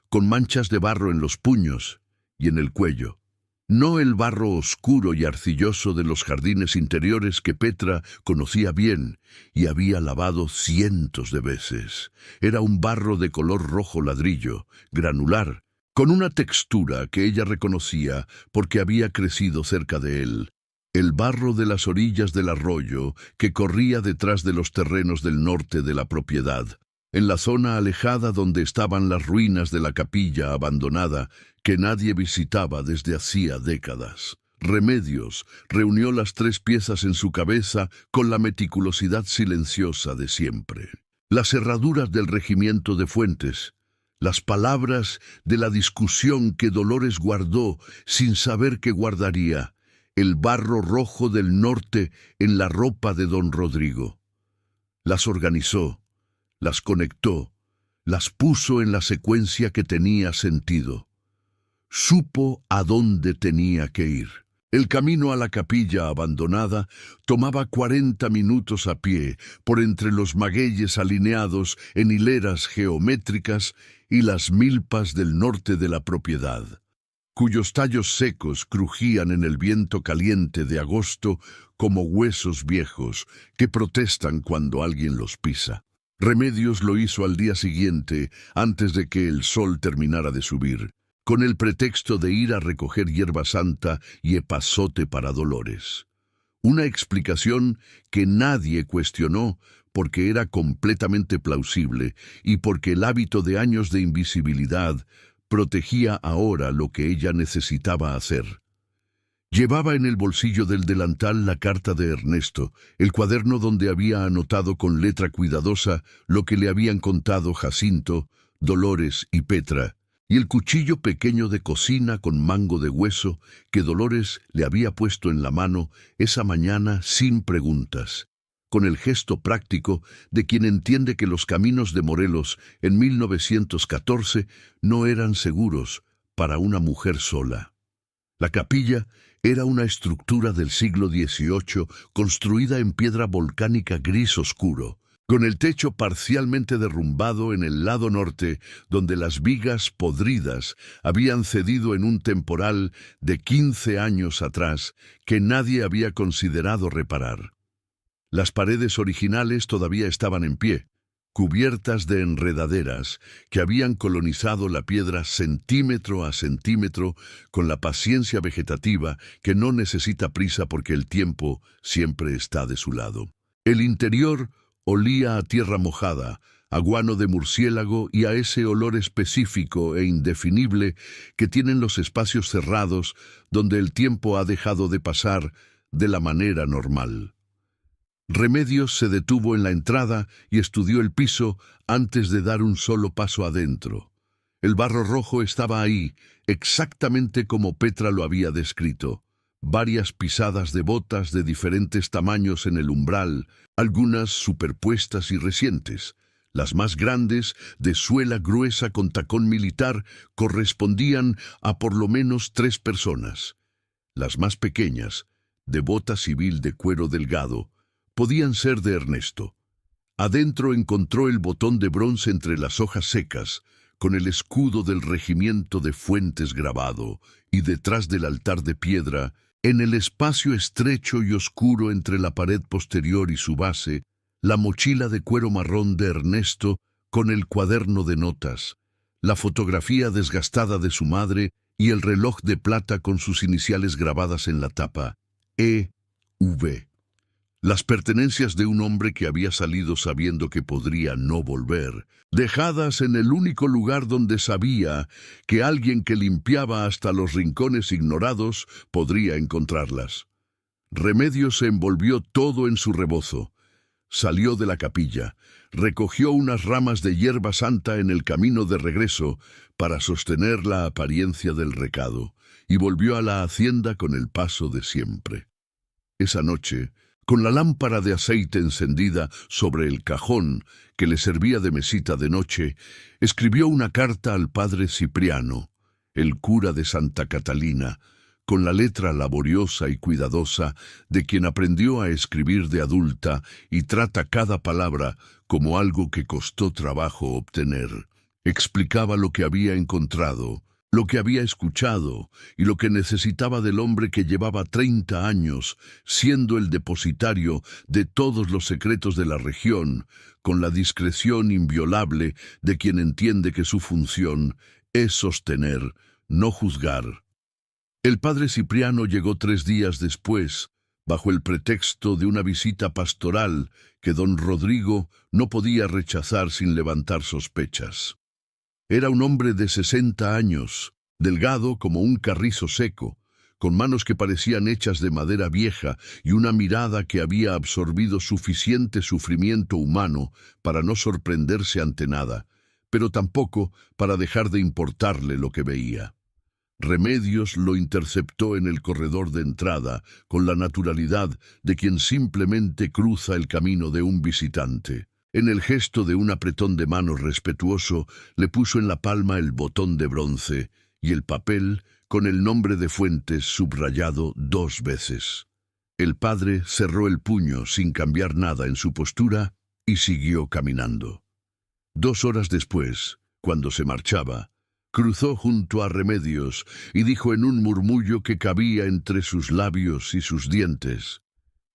con manchas de barro en los puños y en el cuello. No el barro oscuro y arcilloso de los jardines interiores que Petra conocía bien y había lavado cientos de veces. Era un barro de color rojo ladrillo, granular, con una textura que ella reconocía porque había crecido cerca de él. El barro de las orillas del arroyo que corría detrás de los terrenos del norte de la propiedad, en la zona alejada donde estaban las ruinas de la capilla abandonada que nadie visitaba desde hacía décadas. Remedios reunió las 3 piezas en su cabeza con la meticulosidad silenciosa de siempre. Las herraduras del regimiento de Fuentes, las palabras de la discusión que Dolores guardó sin saber que guardaría, el barro rojo del norte en la ropa de don Rodrigo. Las organizó, las conectó, las puso en la secuencia que tenía sentido. Supo a dónde tenía que ir. El camino a la capilla abandonada tomaba 40 minutos a pie por entre los magueyes alineados en hileras geométricas y las milpas del norte de la propiedad, cuyos tallos secos crujían en el viento caliente de agosto como huesos viejos que protestan cuando alguien los pisa. Remedios lo hizo al día siguiente, antes de que el sol terminara de subir, con el pretexto de ir a recoger hierba santa y epazote para Dolores. Una explicación que nadie cuestionó porque era completamente plausible y porque el hábito de años de invisibilidad protegía ahora lo que ella necesitaba hacer. Llevaba en el bolsillo del delantal la carta de Ernesto, el cuaderno donde había anotado con letra cuidadosa lo que le habían contado Jacinto, Dolores y Petra, y el cuchillo pequeño de cocina con mango de hueso que Dolores le había puesto en la mano esa mañana sin preguntas, con el gesto práctico de quien entiende que los caminos de Morelos en 1914 no eran seguros para una mujer sola. La capilla era una estructura del siglo XVIII construida en piedra volcánica gris oscuro, con el techo parcialmente derrumbado en el lado norte, donde las vigas podridas habían cedido en un temporal de 15 años atrás que nadie había considerado reparar. Las paredes originales todavía estaban en pie, cubiertas de enredaderas que habían colonizado la piedra centímetro a centímetro con la paciencia vegetativa que no necesita prisa porque el tiempo siempre está de su lado. El interior olía a tierra mojada, a guano de murciélago y a ese olor específico e indefinible que tienen los espacios cerrados donde el tiempo ha dejado de pasar de la manera normal. Remedios se detuvo en la entrada y estudió el piso antes de dar un solo paso adentro. El barro rojo estaba ahí, exactamente como Petra lo había descrito. Varias pisadas de botas de diferentes tamaños en el umbral, algunas superpuestas y recientes. Las más grandes, de suela gruesa con tacón militar, correspondían a por lo menos 3 personas. Las más pequeñas, de bota civil de cuero delgado, podían ser de Ernesto. Adentro encontró el botón de bronce entre las hojas secas, con el escudo del regimiento de Fuentes grabado, y detrás del altar de piedra, en el espacio estrecho y oscuro entre la pared posterior y su base, la mochila de cuero marrón de Ernesto con el cuaderno de notas, la fotografía desgastada de su madre y el reloj de plata con sus iniciales grabadas en la tapa, E.V. Las pertenencias de un hombre que había salido sabiendo que podría no volver, dejadas en el único lugar donde sabía que alguien que limpiaba hasta los rincones ignorados podría encontrarlas. Remedios se envolvió todo en su rebozo. Salió de la capilla, recogió unas ramas de hierba santa en el camino de regreso para sostener la apariencia del recado, y volvió a la hacienda con el paso de siempre. Esa noche, con la lámpara de aceite encendida sobre el cajón que le servía de mesita de noche, escribió una carta al padre Cipriano, el cura de Santa Catalina, con la letra laboriosa y cuidadosa de quien aprendió a escribir de adulta y trata cada palabra como algo que costó trabajo obtener. Explicaba lo que había encontrado, lo que había escuchado y lo que necesitaba del hombre que llevaba 30 años siendo el depositario de todos los secretos de la región, con la discreción inviolable de quien entiende que su función es sostener, no juzgar. El padre Cipriano llegó 3 días después, bajo el pretexto de una visita pastoral que don Rodrigo no podía rechazar sin levantar sospechas. Era un hombre de 60 años, delgado como un carrizo seco, con manos que parecían hechas de madera vieja y una mirada que había absorbido suficiente sufrimiento humano para no sorprenderse ante nada, pero tampoco para dejar de importarle lo que veía. Remedios lo interceptó en el corredor de entrada con la naturalidad de quien simplemente cruza el camino de un visitante. En el gesto de un apretón de manos respetuoso, le puso en la palma el botón de bronce y el papel con el nombre de Fuentes subrayado 2 veces. El padre cerró el puño sin cambiar nada en su postura y siguió caminando. 2 horas después, cuando se marchaba, cruzó junto a Remedios y dijo en un murmullo que cabía entre sus labios y sus dientes: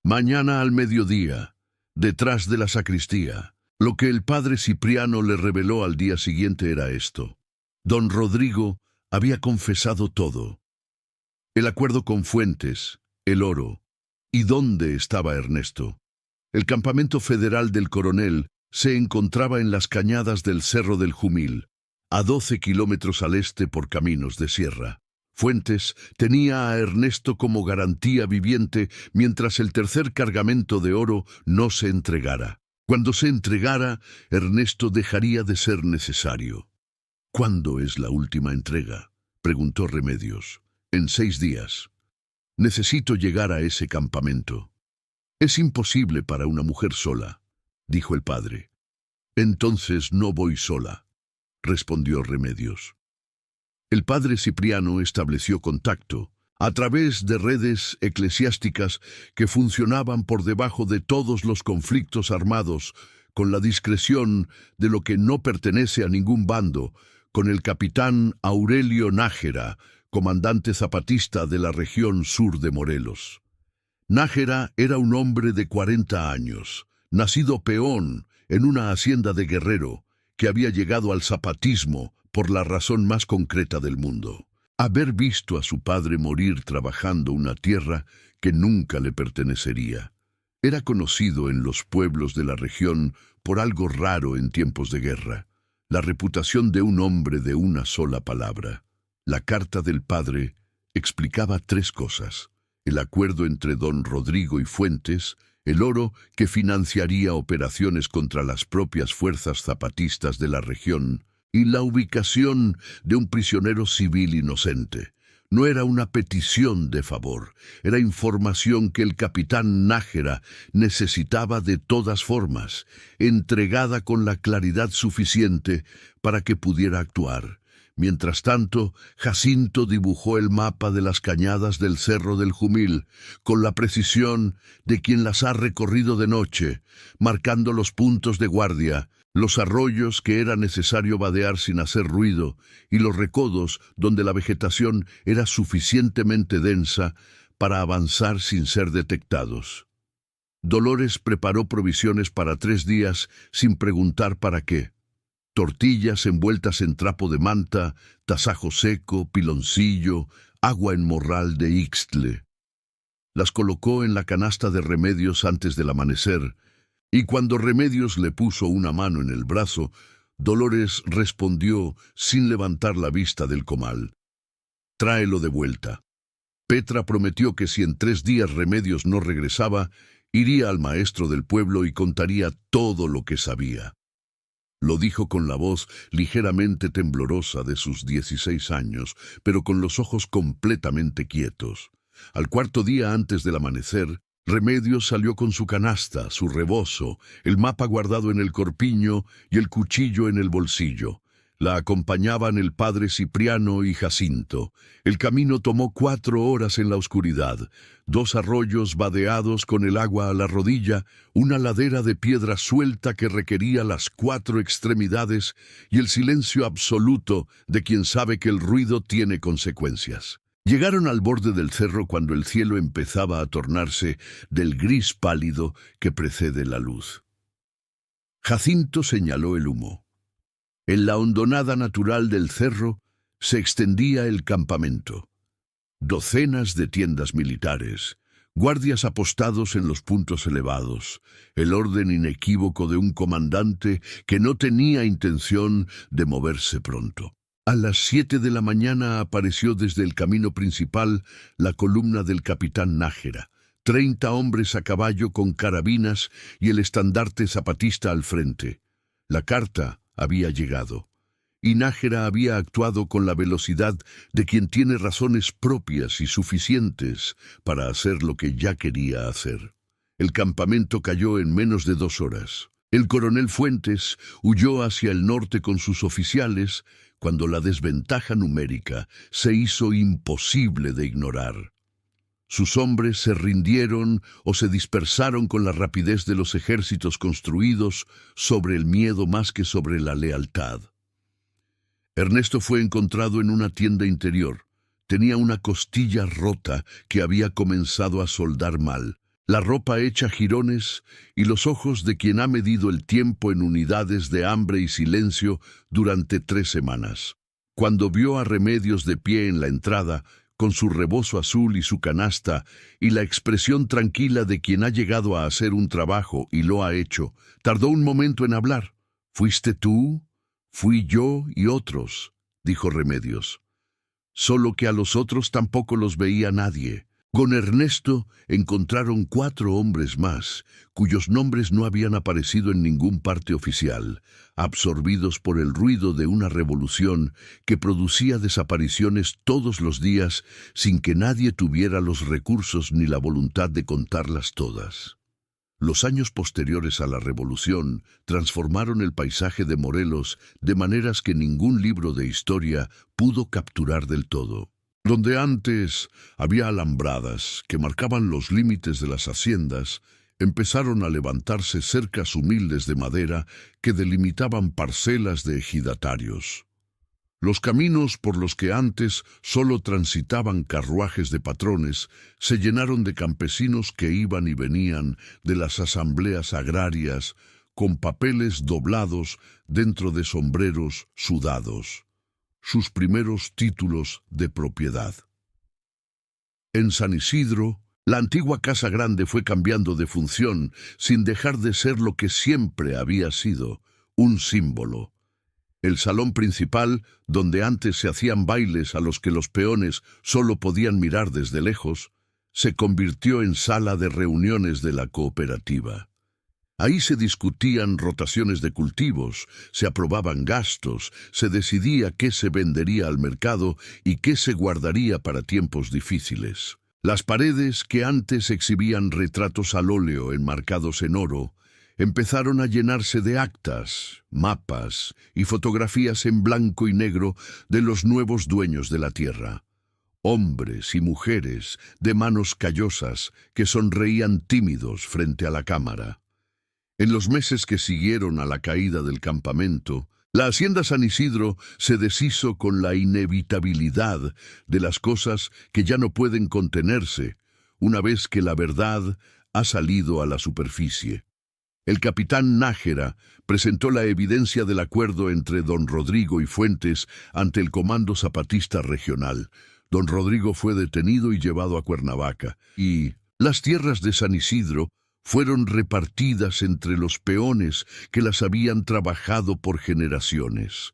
«Mañana al mediodía, detrás de la sacristía». Lo que el padre Cipriano le reveló al día siguiente era esto: don Rodrigo había confesado todo. El acuerdo con Fuentes, el oro, y dónde estaba Ernesto. El campamento federal del coronel se encontraba en las cañadas del Cerro del Jumil, a 12 kilómetros al este por caminos de sierra. Fuentes tenía a Ernesto como garantía viviente mientras el tercer cargamento de oro no se entregara. Cuando se entregara, Ernesto dejaría de ser necesario. «¿Cuándo es la última entrega?», preguntó Remedios. «En 6 días. Necesito llegar a ese campamento». «Es imposible para una mujer sola», dijo el padre. «Entonces no voy sola», respondió Remedios. El padre Cipriano estableció contacto a través de redes eclesiásticas que funcionaban por debajo de todos los conflictos armados, con la discreción de lo que no pertenece a ningún bando, con el capitán Aurelio Nájera, comandante zapatista de la región sur de Morelos. Nájera era un hombre de 40 años, nacido peón en una hacienda de Guerrero, que había llegado al zapatismo por la razón más concreta del mundo: haber visto a su padre morir trabajando una tierra que nunca le pertenecería. Era conocido en los pueblos de la región por algo raro en tiempos de guerra: la reputación de un hombre de una sola palabra. La carta del padre explicaba 3 cosas: el acuerdo entre don Rodrigo y Fuentes, el oro que financiaría operaciones contra las propias fuerzas zapatistas de la región, y la ubicación de un prisionero civil inocente. No era una petición de favor, era información que el capitán Nájera necesitaba de todas formas, entregada con la claridad suficiente para que pudiera actuar. Mientras tanto, Jacinto dibujó el mapa de las cañadas del Cerro del Jumil, con la precisión de quien las ha recorrido de noche, marcando los puntos de guardia, los arroyos que era necesario vadear sin hacer ruido, y los recodos donde la vegetación era suficientemente densa para avanzar sin ser detectados. Dolores preparó provisiones para 3 días sin preguntar para qué: tortillas envueltas en trapo de manta, tasajo seco, piloncillo, agua en morral de Ixtle. Las colocó en la canasta de Remedios antes del amanecer, y cuando Remedios le puso una mano en el brazo, Dolores respondió sin levantar la vista del comal: «Tráelo de vuelta». Petra prometió que si en 3 días Remedios no regresaba, iría al maestro del pueblo y contaría todo lo que sabía. Lo dijo con la voz ligeramente temblorosa de sus 16 años, pero con los ojos completamente quietos. Al 4.º día antes del amanecer, Remedios salió con su canasta, su rebozo, el mapa guardado en el corpiño y el cuchillo en el bolsillo. La acompañaban el padre Cipriano y Jacinto. El camino tomó 4 horas en la oscuridad: 2 arroyos vadeados con el agua a la rodilla, una ladera de piedra suelta que requería las 4 extremidades y el silencio absoluto de quien sabe que el ruido tiene consecuencias. Llegaron al borde del cerro cuando el cielo empezaba a tornarse del gris pálido que precede la luz. Jacinto señaló el humo. En la hondonada natural del cerro se extendía el campamento. Docenas de tiendas militares, guardias apostados en los puntos elevados, el orden inequívoco de un comandante que no tenía intención de moverse pronto. A las 7 de la mañana apareció desde el camino principal la columna del capitán Nájera, 30 hombres a caballo con carabinas y el estandarte zapatista al frente. La carta había llegado, y Nájera había actuado con la velocidad de quien tiene razones propias y suficientes para hacer lo que ya quería hacer. El campamento cayó en menos de 2 horas. El coronel Fuentes huyó hacia el norte con sus oficiales, cuando la desventaja numérica se hizo imposible de ignorar. Sus hombres se rindieron o se dispersaron con la rapidez de los ejércitos construidos sobre el miedo más que sobre la lealtad. Ernesto fue encontrado en una tienda interior. Tenía una costilla rota que había comenzado a soldar mal, la ropa hecha jirones y los ojos de quien ha medido el tiempo en unidades de hambre y silencio durante 3 semanas. Cuando vio a Remedios de pie en la entrada, con su rebozo azul y su canasta, y la expresión tranquila de quien ha llegado a hacer un trabajo y lo ha hecho, tardó un momento en hablar. «¿Fuiste tú? Fui yo y otros», dijo Remedios. Solo que a los otros tampoco los veía nadie. Con Ernesto encontraron 4 hombres más, cuyos nombres no habían aparecido en ningún parte oficial, absorbidos por el ruido de una revolución que producía desapariciones todos los días sin que nadie tuviera los recursos ni la voluntad de contarlas todas. Los años posteriores a la revolución transformaron el paisaje de Morelos de maneras que ningún libro de historia pudo capturar del todo. Donde antes había alambradas que marcaban los límites de las haciendas, empezaron a levantarse cercas humildes de madera que delimitaban parcelas de ejidatarios. Los caminos por los que antes solo transitaban carruajes de patrones se llenaron de campesinos que iban y venían de las asambleas agrarias con papeles doblados dentro de sombreros sudados, sus primeros títulos de propiedad. En San Isidro, la antigua Casa Grande fue cambiando de función sin dejar de ser lo que siempre había sido, un símbolo. El salón principal, donde antes se hacían bailes a los que los peones solo podían mirar desde lejos, se convirtió en sala de reuniones de la cooperativa. Ahí se discutían rotaciones de cultivos, se aprobaban gastos, se decidía qué se vendería al mercado y qué se guardaría para tiempos difíciles. Las paredes, que antes exhibían retratos al óleo enmarcados en oro, empezaron a llenarse de actas, mapas y fotografías en blanco y negro de los nuevos dueños de la tierra. Hombres y mujeres de manos callosas que sonreían tímidos frente a la cámara. En los meses que siguieron a la caída del campamento, la hacienda San Isidro se deshizo con la inevitabilidad de las cosas que ya no pueden contenerse una vez que la verdad ha salido a la superficie. El capitán Nájera presentó la evidencia del acuerdo entre don Rodrigo y Fuentes ante el Comando Zapatista Regional. Don Rodrigo fue detenido y llevado a Cuernavaca, y las tierras de San Isidro fueron repartidas entre los peones que las habían trabajado por generaciones.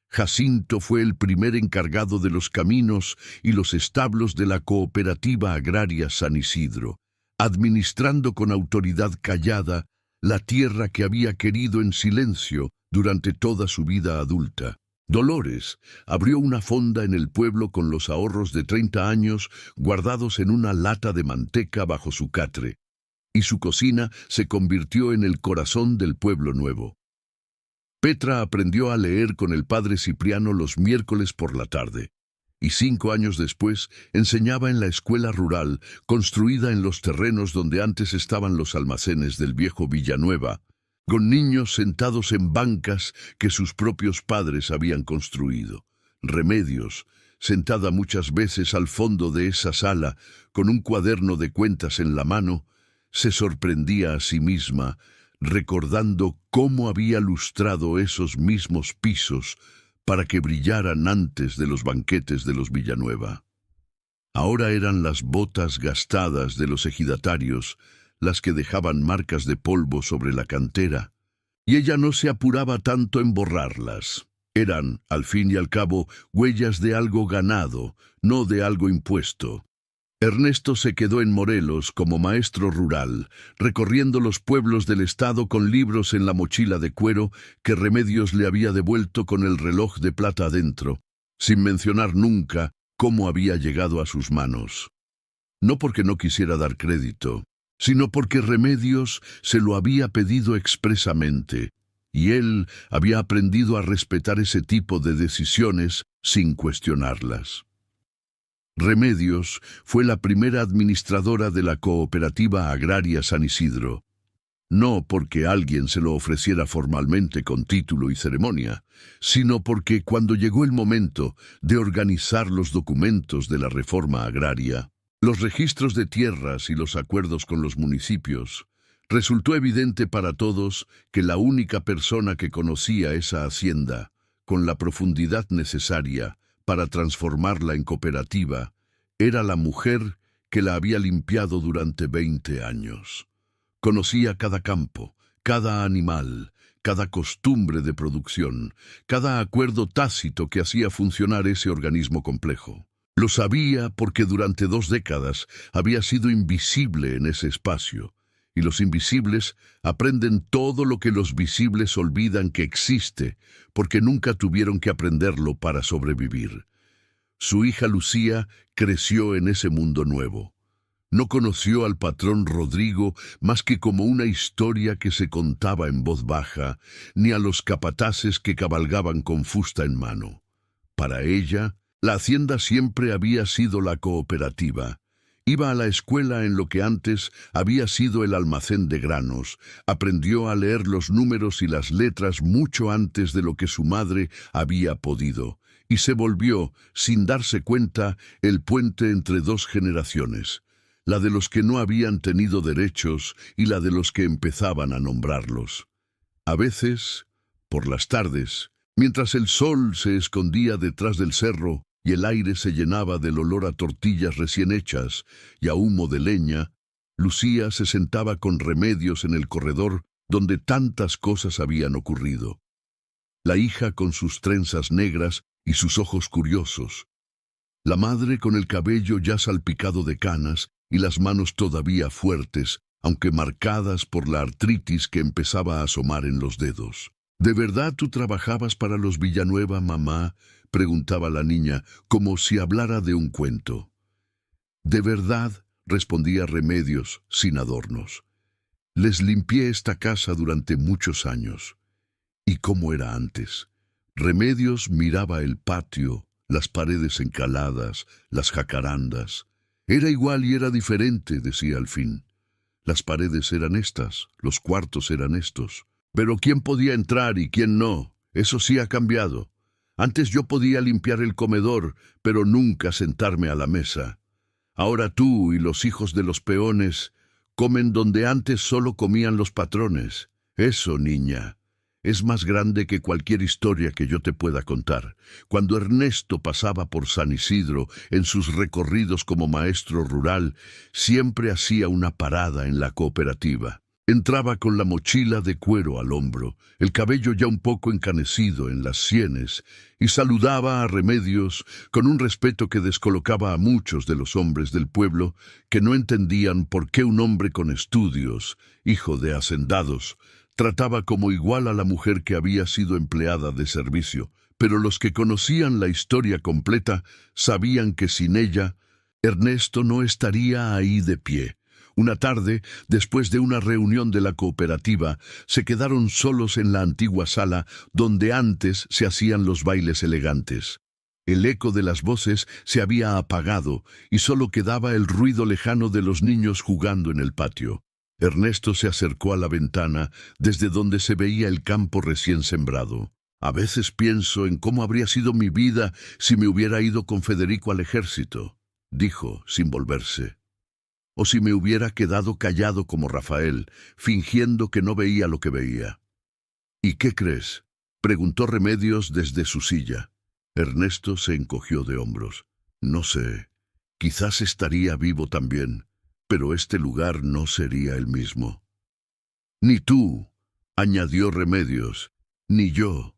Jacinto fue el primer encargado de los caminos y los establos de la Cooperativa Agraria San Isidro, administrando con autoridad callada la tierra que había querido en silencio durante toda su vida adulta. Dolores abrió una fonda en el pueblo con los ahorros de 30 años guardados en una lata de manteca bajo su catre, y su cocina se convirtió en el corazón del pueblo nuevo. Petra aprendió a leer con el padre Cipriano los miércoles por la tarde, y 5 años después enseñaba en la escuela rural, construida en los terrenos donde antes estaban los almacenes del viejo Villanueva, con niños sentados en bancas que sus propios padres habían construido. Remedios, sentada muchas veces al fondo de esa sala, con un cuaderno de cuentas en la mano, se sorprendía a sí misma, recordando cómo había lustrado esos mismos pisos para que brillaran antes de los banquetes de los Villanueva. Ahora eran las botas gastadas de los ejidatarios las que dejaban marcas de polvo sobre la cantera, y ella no se apuraba tanto en borrarlas. Eran, al fin y al cabo, huellas de algo ganado, no de algo impuesto. Ernesto se quedó en Morelos como maestro rural, recorriendo los pueblos del estado con libros en la mochila de cuero que Remedios le había devuelto con el reloj de plata adentro, sin mencionar nunca cómo había llegado a sus manos. No porque no quisiera dar crédito, sino porque Remedios se lo había pedido expresamente. y él había aprendido a respetar ese tipo de decisiones sin cuestionarlas. Remedios fue la primera administradora de la Cooperativa Agraria San Isidro, no porque alguien se lo ofreciera formalmente con título y ceremonia, sino porque cuando llegó el momento de organizar los documentos de la reforma agraria, los registros de tierras y los acuerdos con los municipios, resultó evidente para todos que la única persona que conocía esa hacienda con la profundidad necesaria para transformarla en cooperativa era la mujer que la había limpiado durante 20 años. Conocía cada campo, cada animal, cada costumbre de producción, cada acuerdo tácito que hacía funcionar ese organismo complejo. Lo sabía porque durante 2 décadas había sido invisible en ese espacio, y los invisibles aprenden todo lo que los visibles olvidan que existe, porque nunca tuvieron que aprenderlo para sobrevivir. Su hija Lucía creció en ese mundo nuevo. No conoció al patrón Rodrigo más que como una historia que se contaba en voz baja, ni a los capataces que cabalgaban con fusta en mano. Para ella, la hacienda siempre había sido la cooperativa. Iba a la escuela en lo que antes había sido el almacén de granos, aprendió a leer los números y las letras mucho antes de lo que su madre había podido, y se volvió, sin darse cuenta, el puente entre 2 generaciones, la de los que no habían tenido derechos y la de los que empezaban a nombrarlos. A veces, por las tardes, mientras el sol se escondía detrás del cerro y el aire se llenaba del olor a tortillas recién hechas y a humo de leña, Lucía se sentaba con Remedios en el corredor donde tantas cosas habían ocurrido. La hija con sus trenzas negras y sus ojos curiosos, la madre con el cabello ya salpicado de canas y las manos todavía fuertes, aunque marcadas por la artritis que empezaba a asomar en los dedos. ¿De verdad tú trabajabas para los Villanueva, mamá?, preguntaba la niña, como si hablara de un cuento. «De verdad», respondía Remedios, sin adornos. «Les limpié esta casa durante muchos años». ¿Y cómo era antes? Remedios miraba el patio, las paredes encaladas, las jacarandas. Era igual y era diferente, decía al fin. Las paredes eran estas, los cuartos eran estos. Pero ¿quién podía entrar y quién no? Eso sí ha cambiado. Antes yo podía limpiar el comedor, pero nunca sentarme a la mesa. Ahora tú y los hijos de los peones comen donde antes solo comían los patrones. Eso, niña, es más grande que cualquier historia que yo te pueda contar. Cuando Ernesto pasaba por San Isidro en sus recorridos como maestro rural, siempre hacía una parada en la cooperativa. Entraba con la mochila de cuero al hombro, el cabello ya un poco encanecido en las sienes, y saludaba a Remedios con un respeto que descolocaba a muchos de los hombres del pueblo que no entendían por qué un hombre con estudios, hijo de hacendados, trataba como igual a la mujer que había sido empleada de servicio, pero los que conocían la historia completa sabían que sin ella, Ernesto no estaría ahí de pie. Una tarde, después de una reunión de la cooperativa, se quedaron solos en la antigua sala donde antes se hacían los bailes elegantes. El eco de las voces se había apagado y solo quedaba el ruido lejano de los niños jugando en el patio. Ernesto se acercó a la ventana desde donde se veía el campo recién sembrado. A veces pienso en cómo habría sido mi vida si me hubiera ido con Federico al ejército, dijo sin volverse. O si me hubiera quedado callado como Rafael, fingiendo que no veía lo que veía. ¿Y qué crees?, preguntó Remedios desde su silla. Ernesto se encogió de hombros. No sé, quizás estaría vivo también, pero este lugar no sería el mismo. Ni tú, añadió Remedios, ni yo,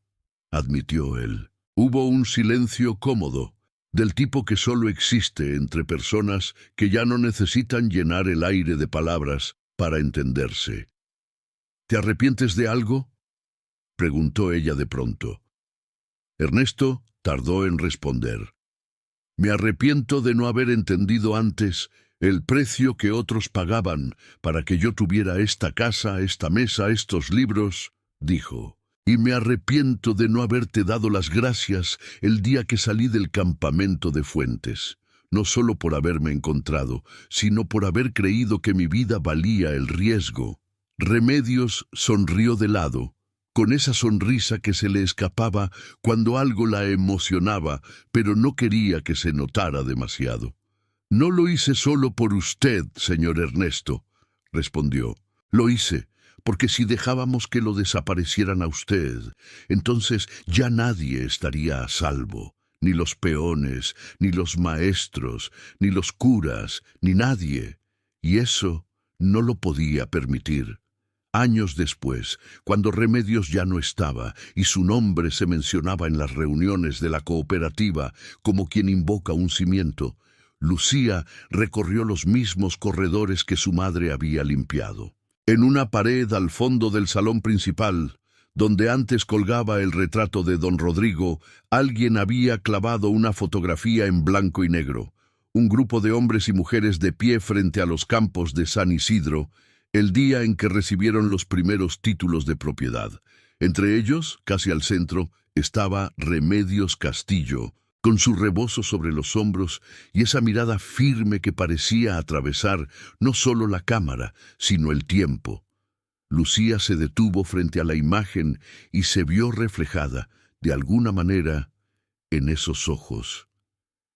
admitió él. Hubo un silencio cómodo, del tipo que solo existe entre personas que ya no necesitan llenar el aire de palabras para entenderse. ¿Te arrepientes de algo?, preguntó ella de pronto. Ernesto tardó en responder. Me arrepiento de no haber entendido antes el precio que otros pagaban para que yo tuviera esta casa, esta mesa, estos libros, dijo. y me arrepiento de no haberte dado las gracias el día que salí del campamento de Fuentes, no solo por haberme encontrado, sino por haber creído que mi vida valía el riesgo. Remedios sonrió de lado, con esa sonrisa que se le escapaba cuando algo la emocionaba, pero no quería que se notara demasiado. No lo hice solo por usted, señor Ernesto, respondió. Lo hice porque si dejábamos que lo desaparecieran a usted, entonces ya nadie estaría a salvo, ni los peones, ni los maestros, ni los curas, ni nadie, y eso no lo podía permitir. Años después, cuando Remedios ya no estaba y su nombre se mencionaba en las reuniones de la cooperativa como quien invoca un cimiento, Lucía recorrió los mismos corredores que su madre había limpiado. En una pared al fondo del salón principal, donde antes colgaba el retrato de don Rodrigo, alguien había clavado una fotografía en blanco y negro. Un grupo de hombres y mujeres de pie frente a los campos de San Isidro, el día en que recibieron los primeros títulos de propiedad. Entre ellos, casi al centro, estaba Remedios Castillo, con su rebozo sobre los hombros y esa mirada firme que parecía atravesar no solo la cámara, sino el tiempo. Lucía se detuvo frente a la imagen y se vio reflejada, de alguna manera, en esos ojos.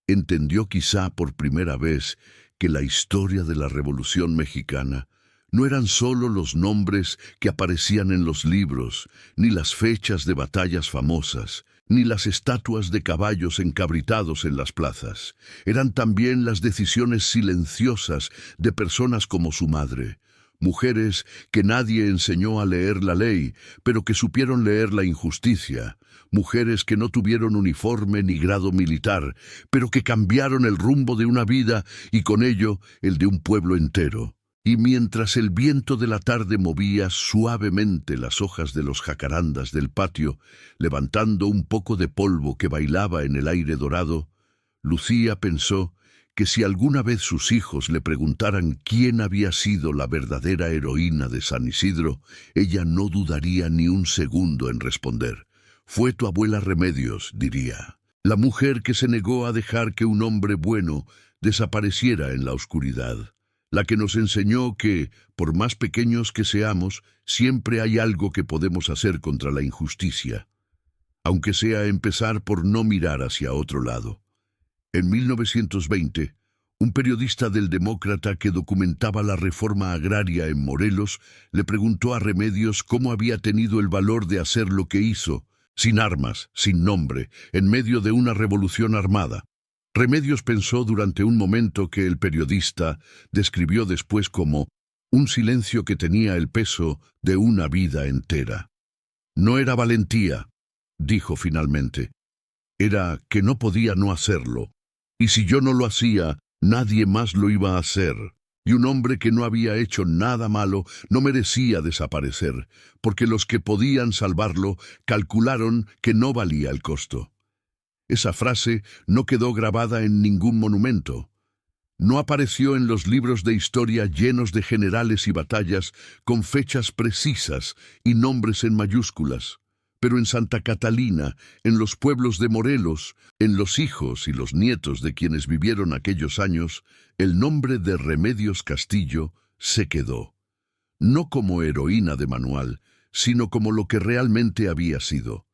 Entendió quizá por primera vez que la historia de la Revolución Mexicana no eran solo los nombres que aparecían en los libros, ni las fechas de batallas famosas, ni las estatuas de caballos encabritados en las plazas. Eran también las decisiones silenciosas de personas como su madre, mujeres que nadie enseñó a leer la ley, pero que supieron leer la injusticia, mujeres que no tuvieron uniforme ni grado militar, pero que cambiaron el rumbo de una vida y con ello el de un pueblo entero. Y mientras el viento de la tarde movía suavemente las hojas de los jacarandas del patio, levantando un poco de polvo que bailaba en el aire dorado, Lucía pensó que si alguna vez sus hijos le preguntaran quién había sido la verdadera heroína de San Isidro, ella no dudaría ni un segundo en responder. Fue tu abuela Remedios, diría, la mujer que se negó a dejar que un hombre bueno desapareciera en la oscuridad. La que nos enseñó que, por más pequeños que seamos, siempre hay algo que podemos hacer contra la injusticia, aunque sea empezar por no mirar hacia otro lado. En 1920, un periodista del Demócrata que documentaba la reforma agraria en Morelos le preguntó a Remedios cómo había tenido el valor de hacer lo que hizo, sin armas, sin nombre, en medio de una revolución armada. Remedios pensó durante un momento que el periodista describió después como un silencio que tenía el peso de una vida entera. No era valentía, dijo finalmente. Era que no podía no hacerlo. Y si yo no lo hacía, nadie más lo iba a hacer. Y un hombre que no había hecho nada malo no merecía desaparecer, porque los que podían salvarlo calcularon que no valía el costo. Esa frase no quedó grabada en ningún monumento. No apareció en los libros de historia llenos de generales y batallas con fechas precisas y nombres en mayúsculas. Pero en Santa Catalina, en los pueblos de Morelos, en los hijos y los nietos de quienes vivieron aquellos años, el nombre de Remedios Castillo se quedó. No como heroína de manual, sino como lo que realmente había sido.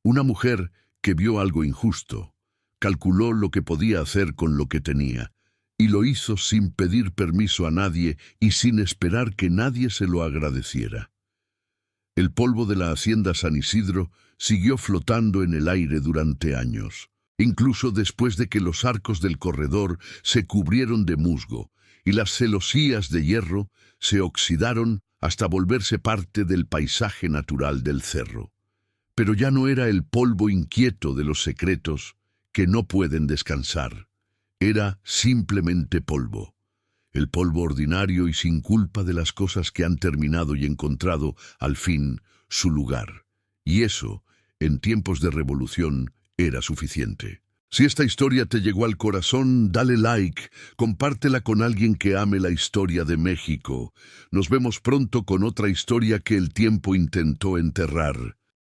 Una mujer que vio algo injusto, calculó lo que podía hacer con lo que tenía, y lo hizo sin pedir permiso a nadie y sin esperar que nadie se lo agradeciera. El polvo de la hacienda San Isidro siguió flotando en el aire durante años, incluso después de que los arcos del corredor se cubrieron de musgo y las celosías de hierro se oxidaron hasta volverse parte del paisaje natural del cerro. Pero ya no era el polvo inquieto de los secretos que no pueden descansar. Era simplemente polvo. El polvo ordinario y sin culpa de las cosas que han terminado y encontrado, al fin, su lugar. Y eso, en tiempos de revolución, era suficiente. Si esta historia te llegó al corazón, dale like, compártela con alguien que ame la historia de México. Nos vemos pronto con otra historia que el tiempo intentó enterrar.